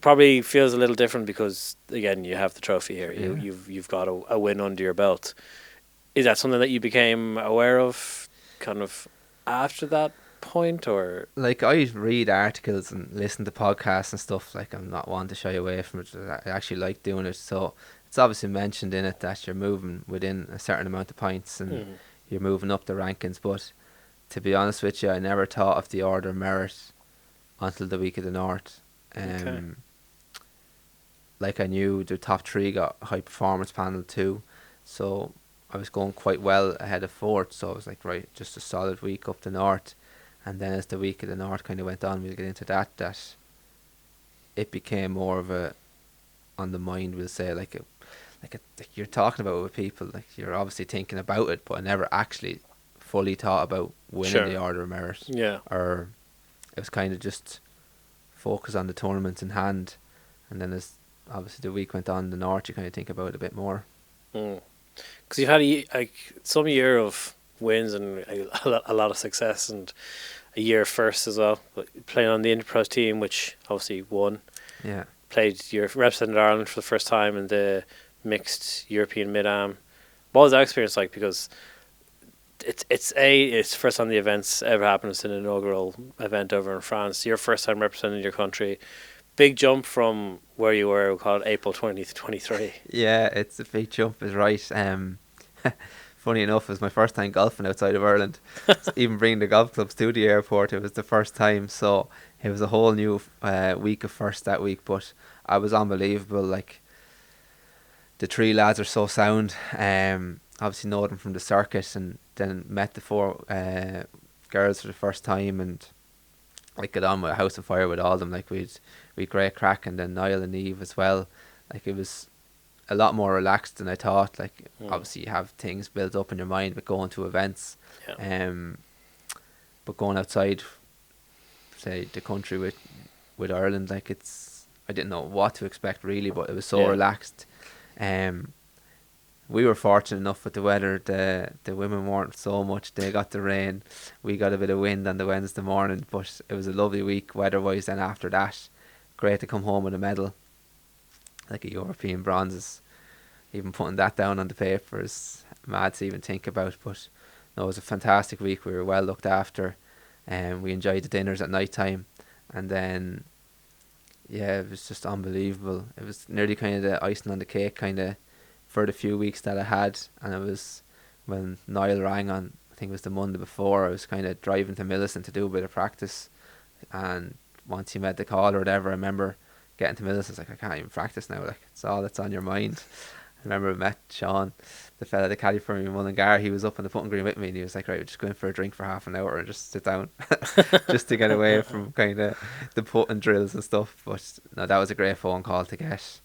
probably feels a little different because again you have the trophy here. You've got a win under your belt. Is that something that you became aware of kind of after that point, or Like, I read articles and listen to podcasts and stuff. Like, I'm not one to shy away from it. I actually like doing it. So it's obviously mentioned in it that you're moving within a certain amount of points and you're moving up the rankings. But to be honest with you, I never thought of the Order of Merit until the week of the North. Like, I knew the top three got high performance panel too, so I was going quite well ahead of fourth. So I was like, right, just a solid week up the North. And then as the week of the North kind of went on, we'll get into that it became more of a, on the mind, we'll say, like you're talking about it with people, like, you're obviously thinking about it, but I never actually fully thought about winning the Order of Merit. Or it was kind of just focus on the tournament in hand, and then as obviously the week went on, the North, you kind of think about it a bit more. Because you've had some year of wins and a lot of success, and a year first as well, playing on the Interpros team, which obviously won. Yeah. Represented Ireland for the first time in the mixed European Midam. What was that experience like? Because it's first time the events ever happened. It's an inaugural event over in France. Your first time representing your country. Big jump from where you were, we'll call it April 2023. Yeah, it's a big jump, is right. Funny enough, it was my first time golfing outside of Ireland. So even bringing the golf clubs to the airport, it was the first time. So it was a whole new week of first that week. But I was unbelievable. Like, the three lads are so sound. Obviously know them from the circuit, and then met the four girls for the first time, and I got on with a house of fire with all of them. Like, we'd great crack, and then Niall and Eve as well. Like, it was a lot more relaxed than I thought. Like, obviously you have things built up in your mind with going to events, but going outside, say, the country with Ireland, like, I didn't know what to expect really, but it was so relaxed. We were fortunate enough with the weather. The women weren't so much. They got the rain. We got a bit of wind on the Wednesday morning, but it was a lovely week weather-wise. Then after that, great to come home with a medal, like a European bronze. Even putting that down on the paper is mad to even think about. But no, it was a fantastic week. We were well looked after, and we enjoyed the dinners at night time. And then yeah, it was just unbelievable. It was nearly kind of the icing on the cake kind of for the few weeks that I had. And it was when Niall rang on, I think it was the Monday before, I was kind of driving to Millicent to do a bit of practice. And once he made the call or whatever, I remember getting to Millicent, I was like, I can't even practice now, like it's all that's on your mind. I remember I met Sean, the fella that caddy for me in Mullingar. He was up on the putting green with me, and he was like, right, we're just going for a drink for half an hour and just sit down just to get away from kind of the putting drills and stuff. But no, that was a great phone call to get.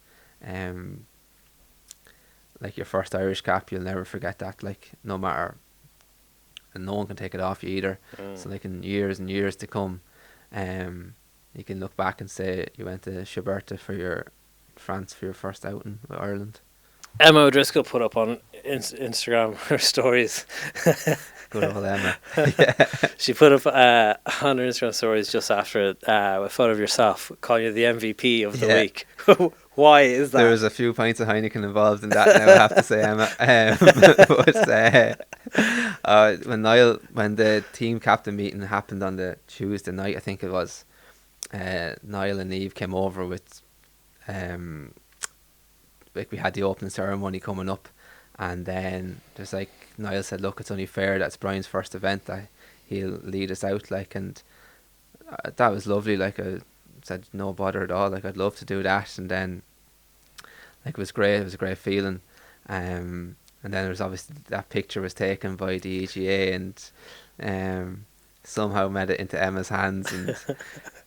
Like your first Irish cap, you'll never forget that, like no matter, and no one can take it off you either. So like in years and years to come, you can look back and say you went to Shiberta for your France for your first outing with Ireland. Emma O'Driscoll put up on Instagram her stories. Good old Emma. She put up on her Instagram stories just after it, a photo of yourself calling you the MVP of the week. Why is that? There was a few pints of Heineken involved in that now, I have to say, Emma. But when the team captain meeting happened on the Tuesday night, I think it was, Niall and Eve came over with, like we had the opening ceremony coming up, and then there's like Niall said, look, it's only fair that's Brian's first event, that he'll lead us out, like, and that was lovely. Like I said, no bother at all, like I'd love to do that. And then like it was great, it was a great feeling. And then there was obviously that picture was taken by the EGA, and somehow made it into Emma's hands, and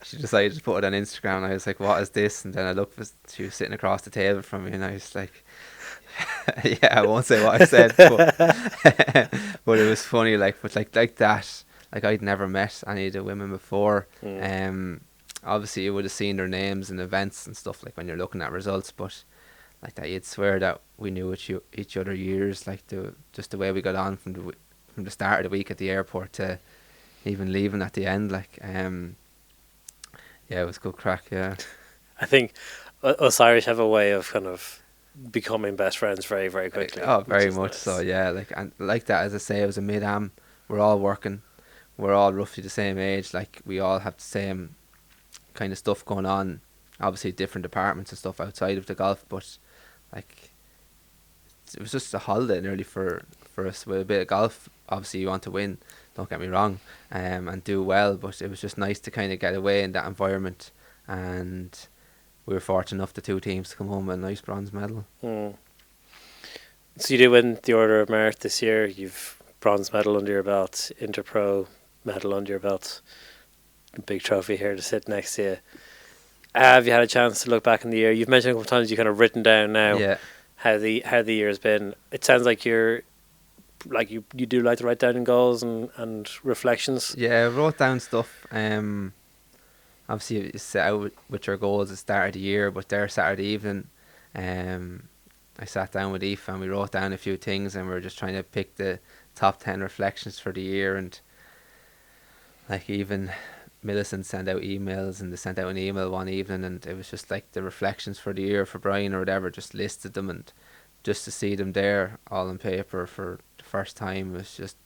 she decided to put it on Instagram. And I was like, what is this? And then I looked, she was sitting across the table from me, and I was like, yeah, I won't say what I said, but it was funny, like, but like that, like I'd never met any of the women before. Obviously you would have seen their names in events and stuff, like when you're looking at results, but like that you'd swear that we knew each other years, like just the way we got on from the start of the week at the airport to even leaving at the end, like yeah, it was good crack. Yeah, I think us Irish have a way of kind of becoming best friends very, very quickly. Oh, very much nice. so. Yeah, like, and like that, as I say, it was a Midam. We're all working. We're all roughly the same age. Like we all have the same kind of stuff going on. Obviously, different departments and stuff outside of the golf, but like it was just a holiday nearly for us with a bit of golf. Obviously, you want to win. Don't get me wrong, and do well. But it was just nice to kind of get away in that environment, and we were fortunate enough, the two teams, to come home with a nice bronze medal. So you did win the Order of Merit this year. You've bronze medal under your belt, Interpro medal under your belt. A big trophy here to sit next to you. Have you had a chance to look back in the year? You've mentioned a couple of times you kind of written down now how the year has been. It sounds like you're like you do like to write down goals and reflections. Yeah, I wrote down stuff. Obviously you set out with your goals at the start of the year, but there Saturday evening, I sat down with Aoife and we wrote down a few things, and we were just trying to pick the top 10 reflections for the year. And like even Millicent sent out emails, and they sent out an email one evening, and it was just like the reflections for the year for Brian or whatever, just listed them, and just to see them there all on paper for the first time was just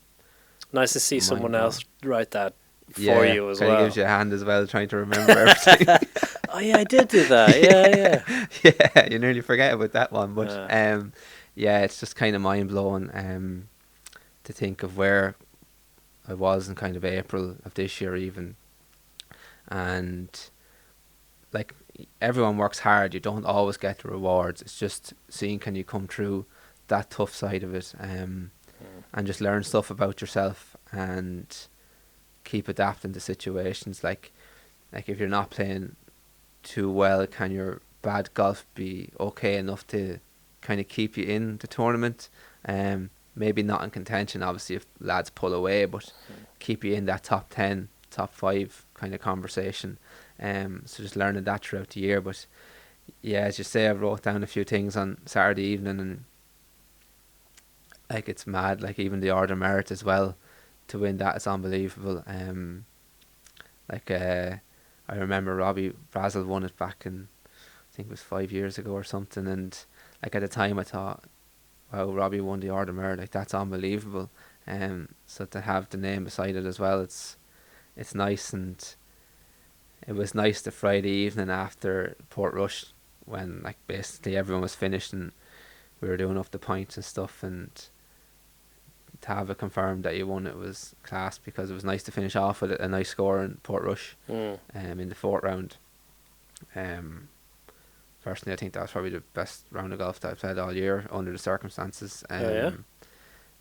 nice to see someone else write that for you as well. It gives you a hand as well, trying to remember everything. Oh yeah, I did do that. Yeah, you nearly forget about that one, but yeah, it's just kind of mind blowing to think of where I was in kind of April of this year even. And like everyone works hard, you don't always get the rewards. It's just seeing can you come through that tough side of it, and just learn stuff about yourself and keep adapting to situations. Like if you're not playing too well, can your bad golf be okay enough to kind of keep you in the tournament? Maybe not in contention, obviously, if lads pull away, but keep you in that top 10, top 5 kind of conversation. So just learning that throughout the year. But yeah, as you say, I wrote down a few things on Saturday evening, and like it's mad. Like even the Order of Merit as well, to win that is unbelievable. I remember Robbie Brazel won it back in, I think it was 5 years ago or something, and like at the time I thought, wow, Robbie won the Order of Merit, like that's unbelievable. So to have the name beside it as well, it's nice. And it was nice the Friday evening after Portrush, when like basically everyone was finished and we were doing up the points and stuff, and to have it confirmed that you won, it was class, because it was nice to finish off with a nice score in Portrush in the fourth round. Personally, I think that was probably the best round of golf that I've played all year under the circumstances.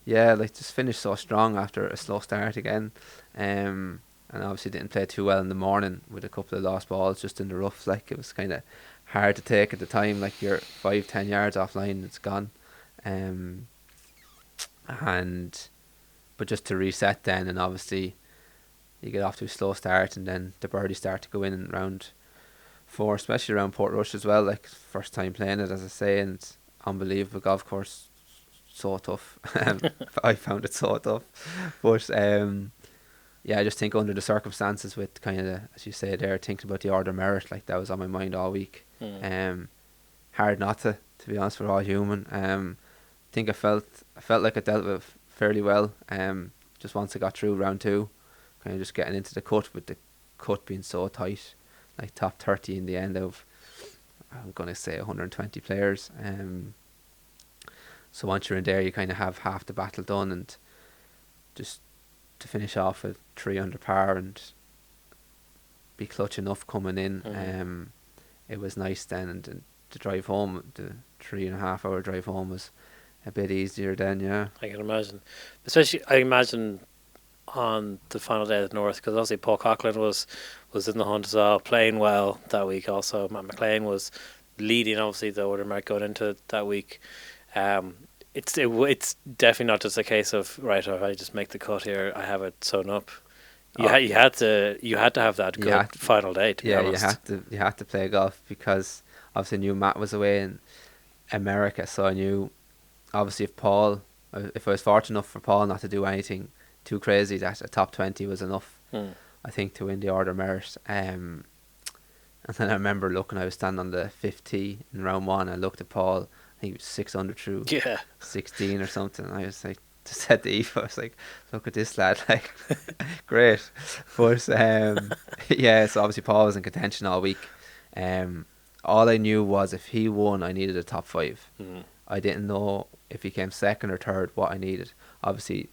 Yeah, like just finished so strong after a slow start again. And obviously didn't play too well in the morning with a couple of lost balls just in the rough. Like, it was kind of hard to take at the time. Like, you're 5-10 yards offline, it's gone. But just to reset then, and obviously you get off to a slow start, and then the birdies start to go in round 4, especially around Portrush as well. Like, first time playing it, as I say, and it's unbelievable golf course, so tough. I found it so tough, but yeah, I just think under the circumstances, with kind of, as you say there, thinking about the order of merit, like that was on my mind all week. Hard not to be honest, we're all human. I think I felt like I dealt with it fairly well. Just once I got through round 2, kind of just getting into the cut, with the cut being so tight, like top 30 in the end of, I'm gonna say, 120 players. So once you're in there, you kind of have half the battle done, and just to finish off with 3 under par and be clutch enough coming in. It was nice then, and the drive home, the 3.5 hour drive home, was a bit easier then. Yeah, I can imagine, especially I imagine on the final day of the North, because obviously Paul Coughlin was in the hunt as well, playing well that week. Also, Matt McLean was leading, obviously, the order mark going into that week. It's definitely not just a case of, right, if I just make the cut here, I have it sewn up. You had to have that good final day, to be honest. you had to play golf, because obviously I knew Matt was away in America, so I knew obviously if I was fortunate enough for Paul not to do anything too crazy, that a top 20 was enough, I think, to win the order of merit. And then I remember looking, I was standing on the 5th tee in round 1, I looked at Paul, I think he was 6 under through 16 or something, and I was like, just said to Eve, I was like, look at this lad, like, great. But yeah, so obviously Paul was in contention all week. All I knew was if he won, I needed a top 5. I didn't know if he came second or third what I needed. Obviously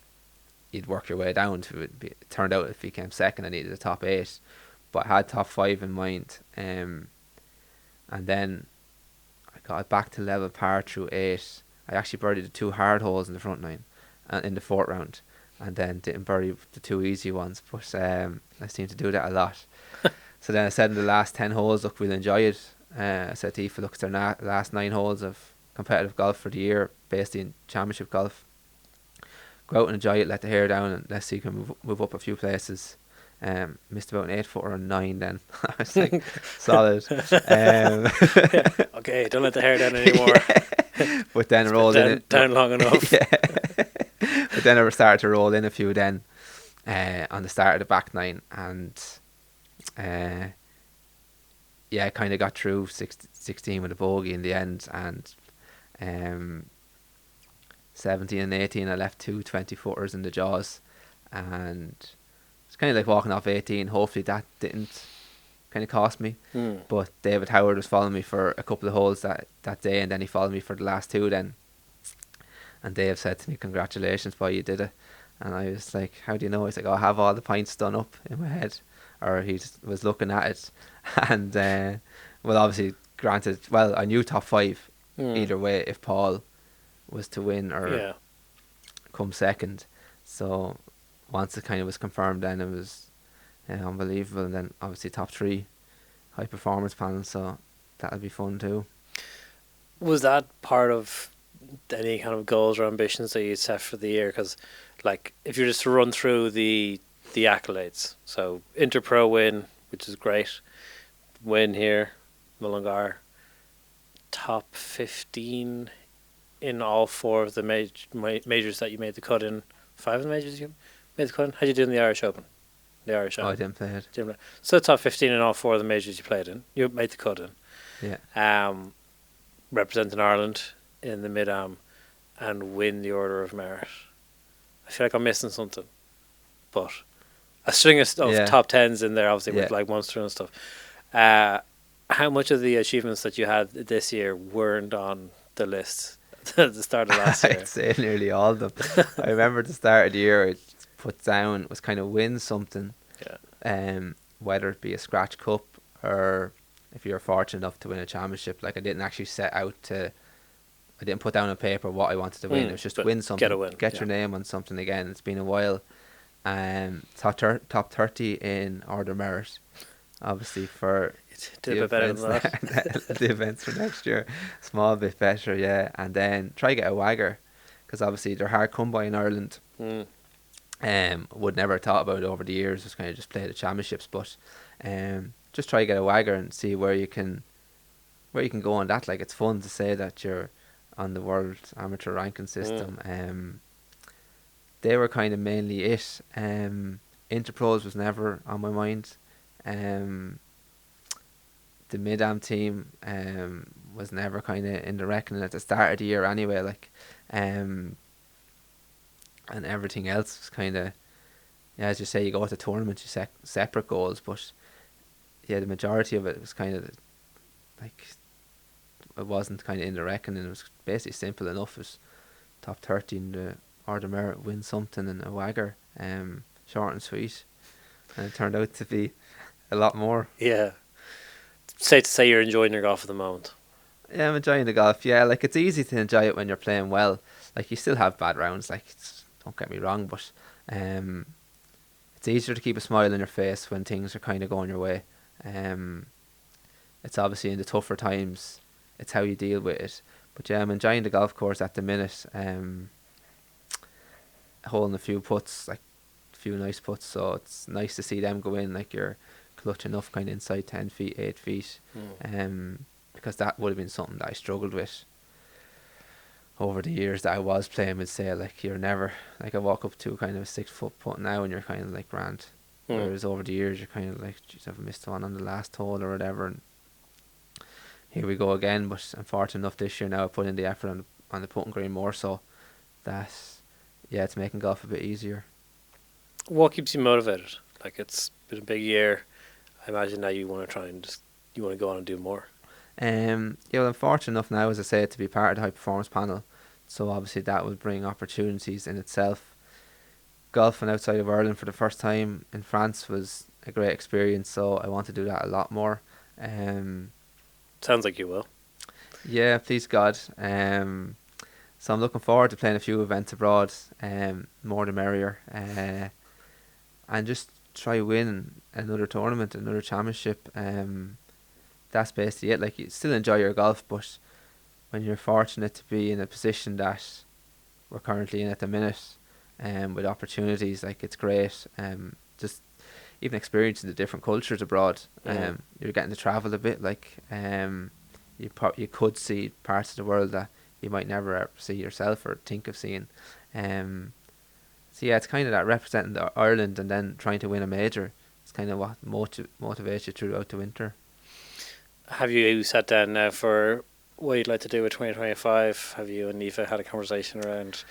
you'd work your way down to it. It turned out if he came second, I needed a top 8, but I had top 5 in mind. And then I got back to level par through 8. I actually birdied the 2 hard holes in the front 9 in the 4th round, and then didn't birdie the 2 easy ones, but I seem to do that a lot. So then I said in the last 10 holes, look, we'll enjoy it. I said to Aoife, look, it's their last 9 holes of competitive golf for the year, basically in championship golf. Go out and enjoy it, let the hair down, and let's see if you can move up a few places. Missed about an 8-footer on 9 then. I was like, solid. Okay, don't let the hair down anymore. But then rolled in down long enough. But then I started to roll in a few then on the start of the back 9, and I kind of got through 16 with a bogey in the end, and 17 and 18 I left 2 20-footers in the jaws, and it's kind of like walking off 18. Hopefully that didn't kind of cost me. But David Howard was following me for a couple of holes that day, and then he followed me for the last 2 then, and Dave said to me, congratulations boy, you did it. And I was like, how do you know? He's like, I have all the points done up in my head, or he was looking at it. And well, obviously, granted, well, I knew top 5 either way if Paul was to win or come second. So once it kind of was confirmed, then it was unbelievable. And then obviously top 3 high performance panel, so that'll be fun too. Was that part of any kind of goals or ambitions that you set for the year? Because, like, if you're just to run through the accolades, so Interpro win, which is great, win here, Mullingar, top 15 in all 4 of the majors that you made the cut in. 5 of the majors you made the cut in? How'd you do in the Irish Open? I didn't play it. So top 15 in all 4 of the majors you played in. You made the cut in. Yeah. Representing Ireland in the Midam and win the Order of Merit. I feel like I'm missing something, but a string of Yeah. top tens in there, obviously with Yeah. like Munster and stuff. How much of the achievements that you had this year weren't on the list at the start of last year? I'd say nearly all of them. I remember at the start of the year I put down was kind of win something. Yeah. Whether it be a scratch cup or if you're fortunate enough to win a championship. Like I didn't actually set out to. I didn't put down on paper what I wanted to win. It was just but win something. get a win, Get yeah. your name on something again. It's been a while. Top 30 in order merit. Obviously for Did a bit better than that. the events for next year, small bit better, yeah. And then try get a wagger, because obviously they're hard come by in Ireland. Would never have thought about it over the years. Just kind of just play the championships, but just try get a wagger and see where you can go on that. Like it's fun to say that you're on the world amateur ranking system. They were kind of mainly it. Interpros was never on my mind. The Midam team was never kind of in the reckoning at the start of the year anyway. Like, and everything else was kind of, yeah, as you say, you go to tournaments, you set separate goals, but yeah, the majority of it was kind of like it wasn't kind of in the reckoning. It was basically simple enough. It was top 30 in the order merit, win something and a wagger, short and sweet, and it turned out to be a lot more. Yeah. Safe to say you're enjoying your golf at the moment. Yeah, I'm enjoying the golf. Yeah, like it's easy to enjoy it when you're playing well. Like you still have bad rounds. Like don't get me wrong, but it's easier to keep a smile on your face when things are kind of going your way. It's obviously in the tougher times, it's how you deal with it. But yeah, I'm enjoying the golf course at the minute. Holding a few putts, like a few nice putts, so it's nice to see them go in. Like you're clutch enough kind of inside 10 feet, 8 feet. Because that would have been something that I struggled with over the years that I was playing with say, like you're never, like I walk up to kind of a 6 foot putt now and you're kind of like grand. Whereas over the years you're kind of like, geez, I've missed one on the last hole or whatever, and here we go again. But I'm fortunate enough this year now I put in the effort on the putting green more, so that, yeah, it's making golf a bit easier. What keeps you motivated? Like it's been a big year. I imagine now you want to try and you want to go on and do more. Yeah, well, I'm fortunate enough now, as I say, to be part of the high performance panel, so obviously that will bring opportunities in itself. Golfing outside of Ireland for the first time in France was a great experience, so I want to do that a lot more. Sounds like you will. Yeah, please God. So I'm looking forward to playing a few events abroad, more the merrier, and just try win another tournament, another championship. That's basically it. Like you still enjoy your golf, but when you're fortunate to be in a position that we're currently in at the minute, with opportunities, like it's great. Just even experiencing the different cultures abroad. You're getting to travel a bit. Like you could see parts of the world that you might never ever see yourself or think of seeing. So yeah, it's kind of that representing Ireland and then trying to win a major. It's kind of what motivates you throughout the winter. Have you sat down now for what you'd like to do with 2025? Have you and Aoife had a conversation around,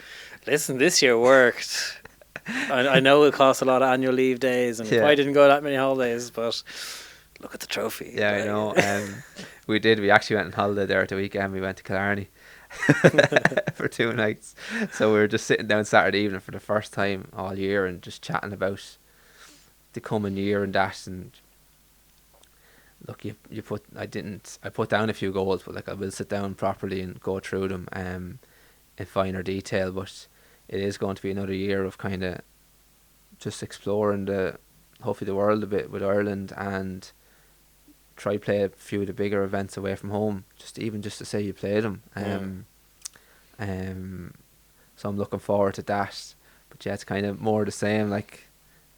listen, this year worked. I know it cost a lot of annual leave days and I didn't go that many holidays, but look at the trophy. Yeah, I know. We did. We actually went on holiday there at the weekend. We went to Killarney for 2 nights. So we were just sitting down Saturday evening for the first time all year and just chatting about the coming year and that. And look, I put down a few goals, but like I will sit down properly and go through them in finer detail. But it is going to be another year of kind of just exploring hopefully the world a bit with Ireland, and try play a few of the bigger events away from home, just to say you played them. So I'm looking forward to that. But yeah, it's kind of more the same, like,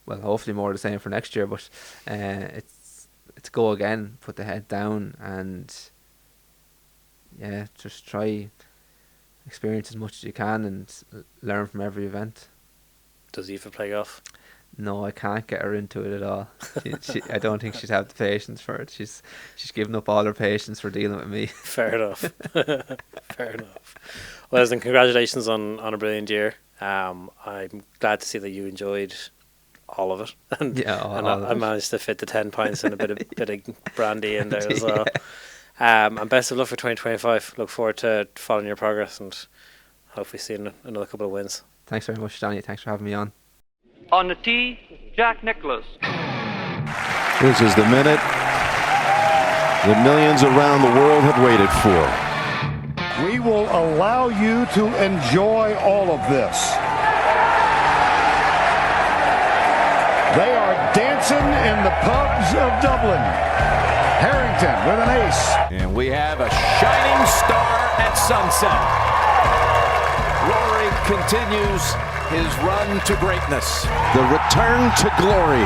well, hopefully more the same for next year, but it's go again, put the head down, and yeah, just try experience as much as you can and learn from every event. Does Aoife play golf? No, I can't get her into it at all. I don't think she'd have the patience for it. She's given up all her patience for dealing with me. Fair enough. Fair enough. Well, listen, congratulations on a brilliant year. I'm glad to see that you enjoyed all of it. And, Yeah, all of I it. managed to fit the 10 pints and a bit of brandy in there as well. And best of luck for 2025. Look forward to following your progress and hopefully seeing another couple of wins. Thanks very much, Johnny. Thanks for having me on. On the tee, Jack Nicklaus. This is the minute that millions around the world have waited for. We will allow you to enjoy all of this. They are dancing in the pubs of Dublin. Harrington with an ace. And we have a shining star at sunset. Rory continues his run to greatness. The return to glory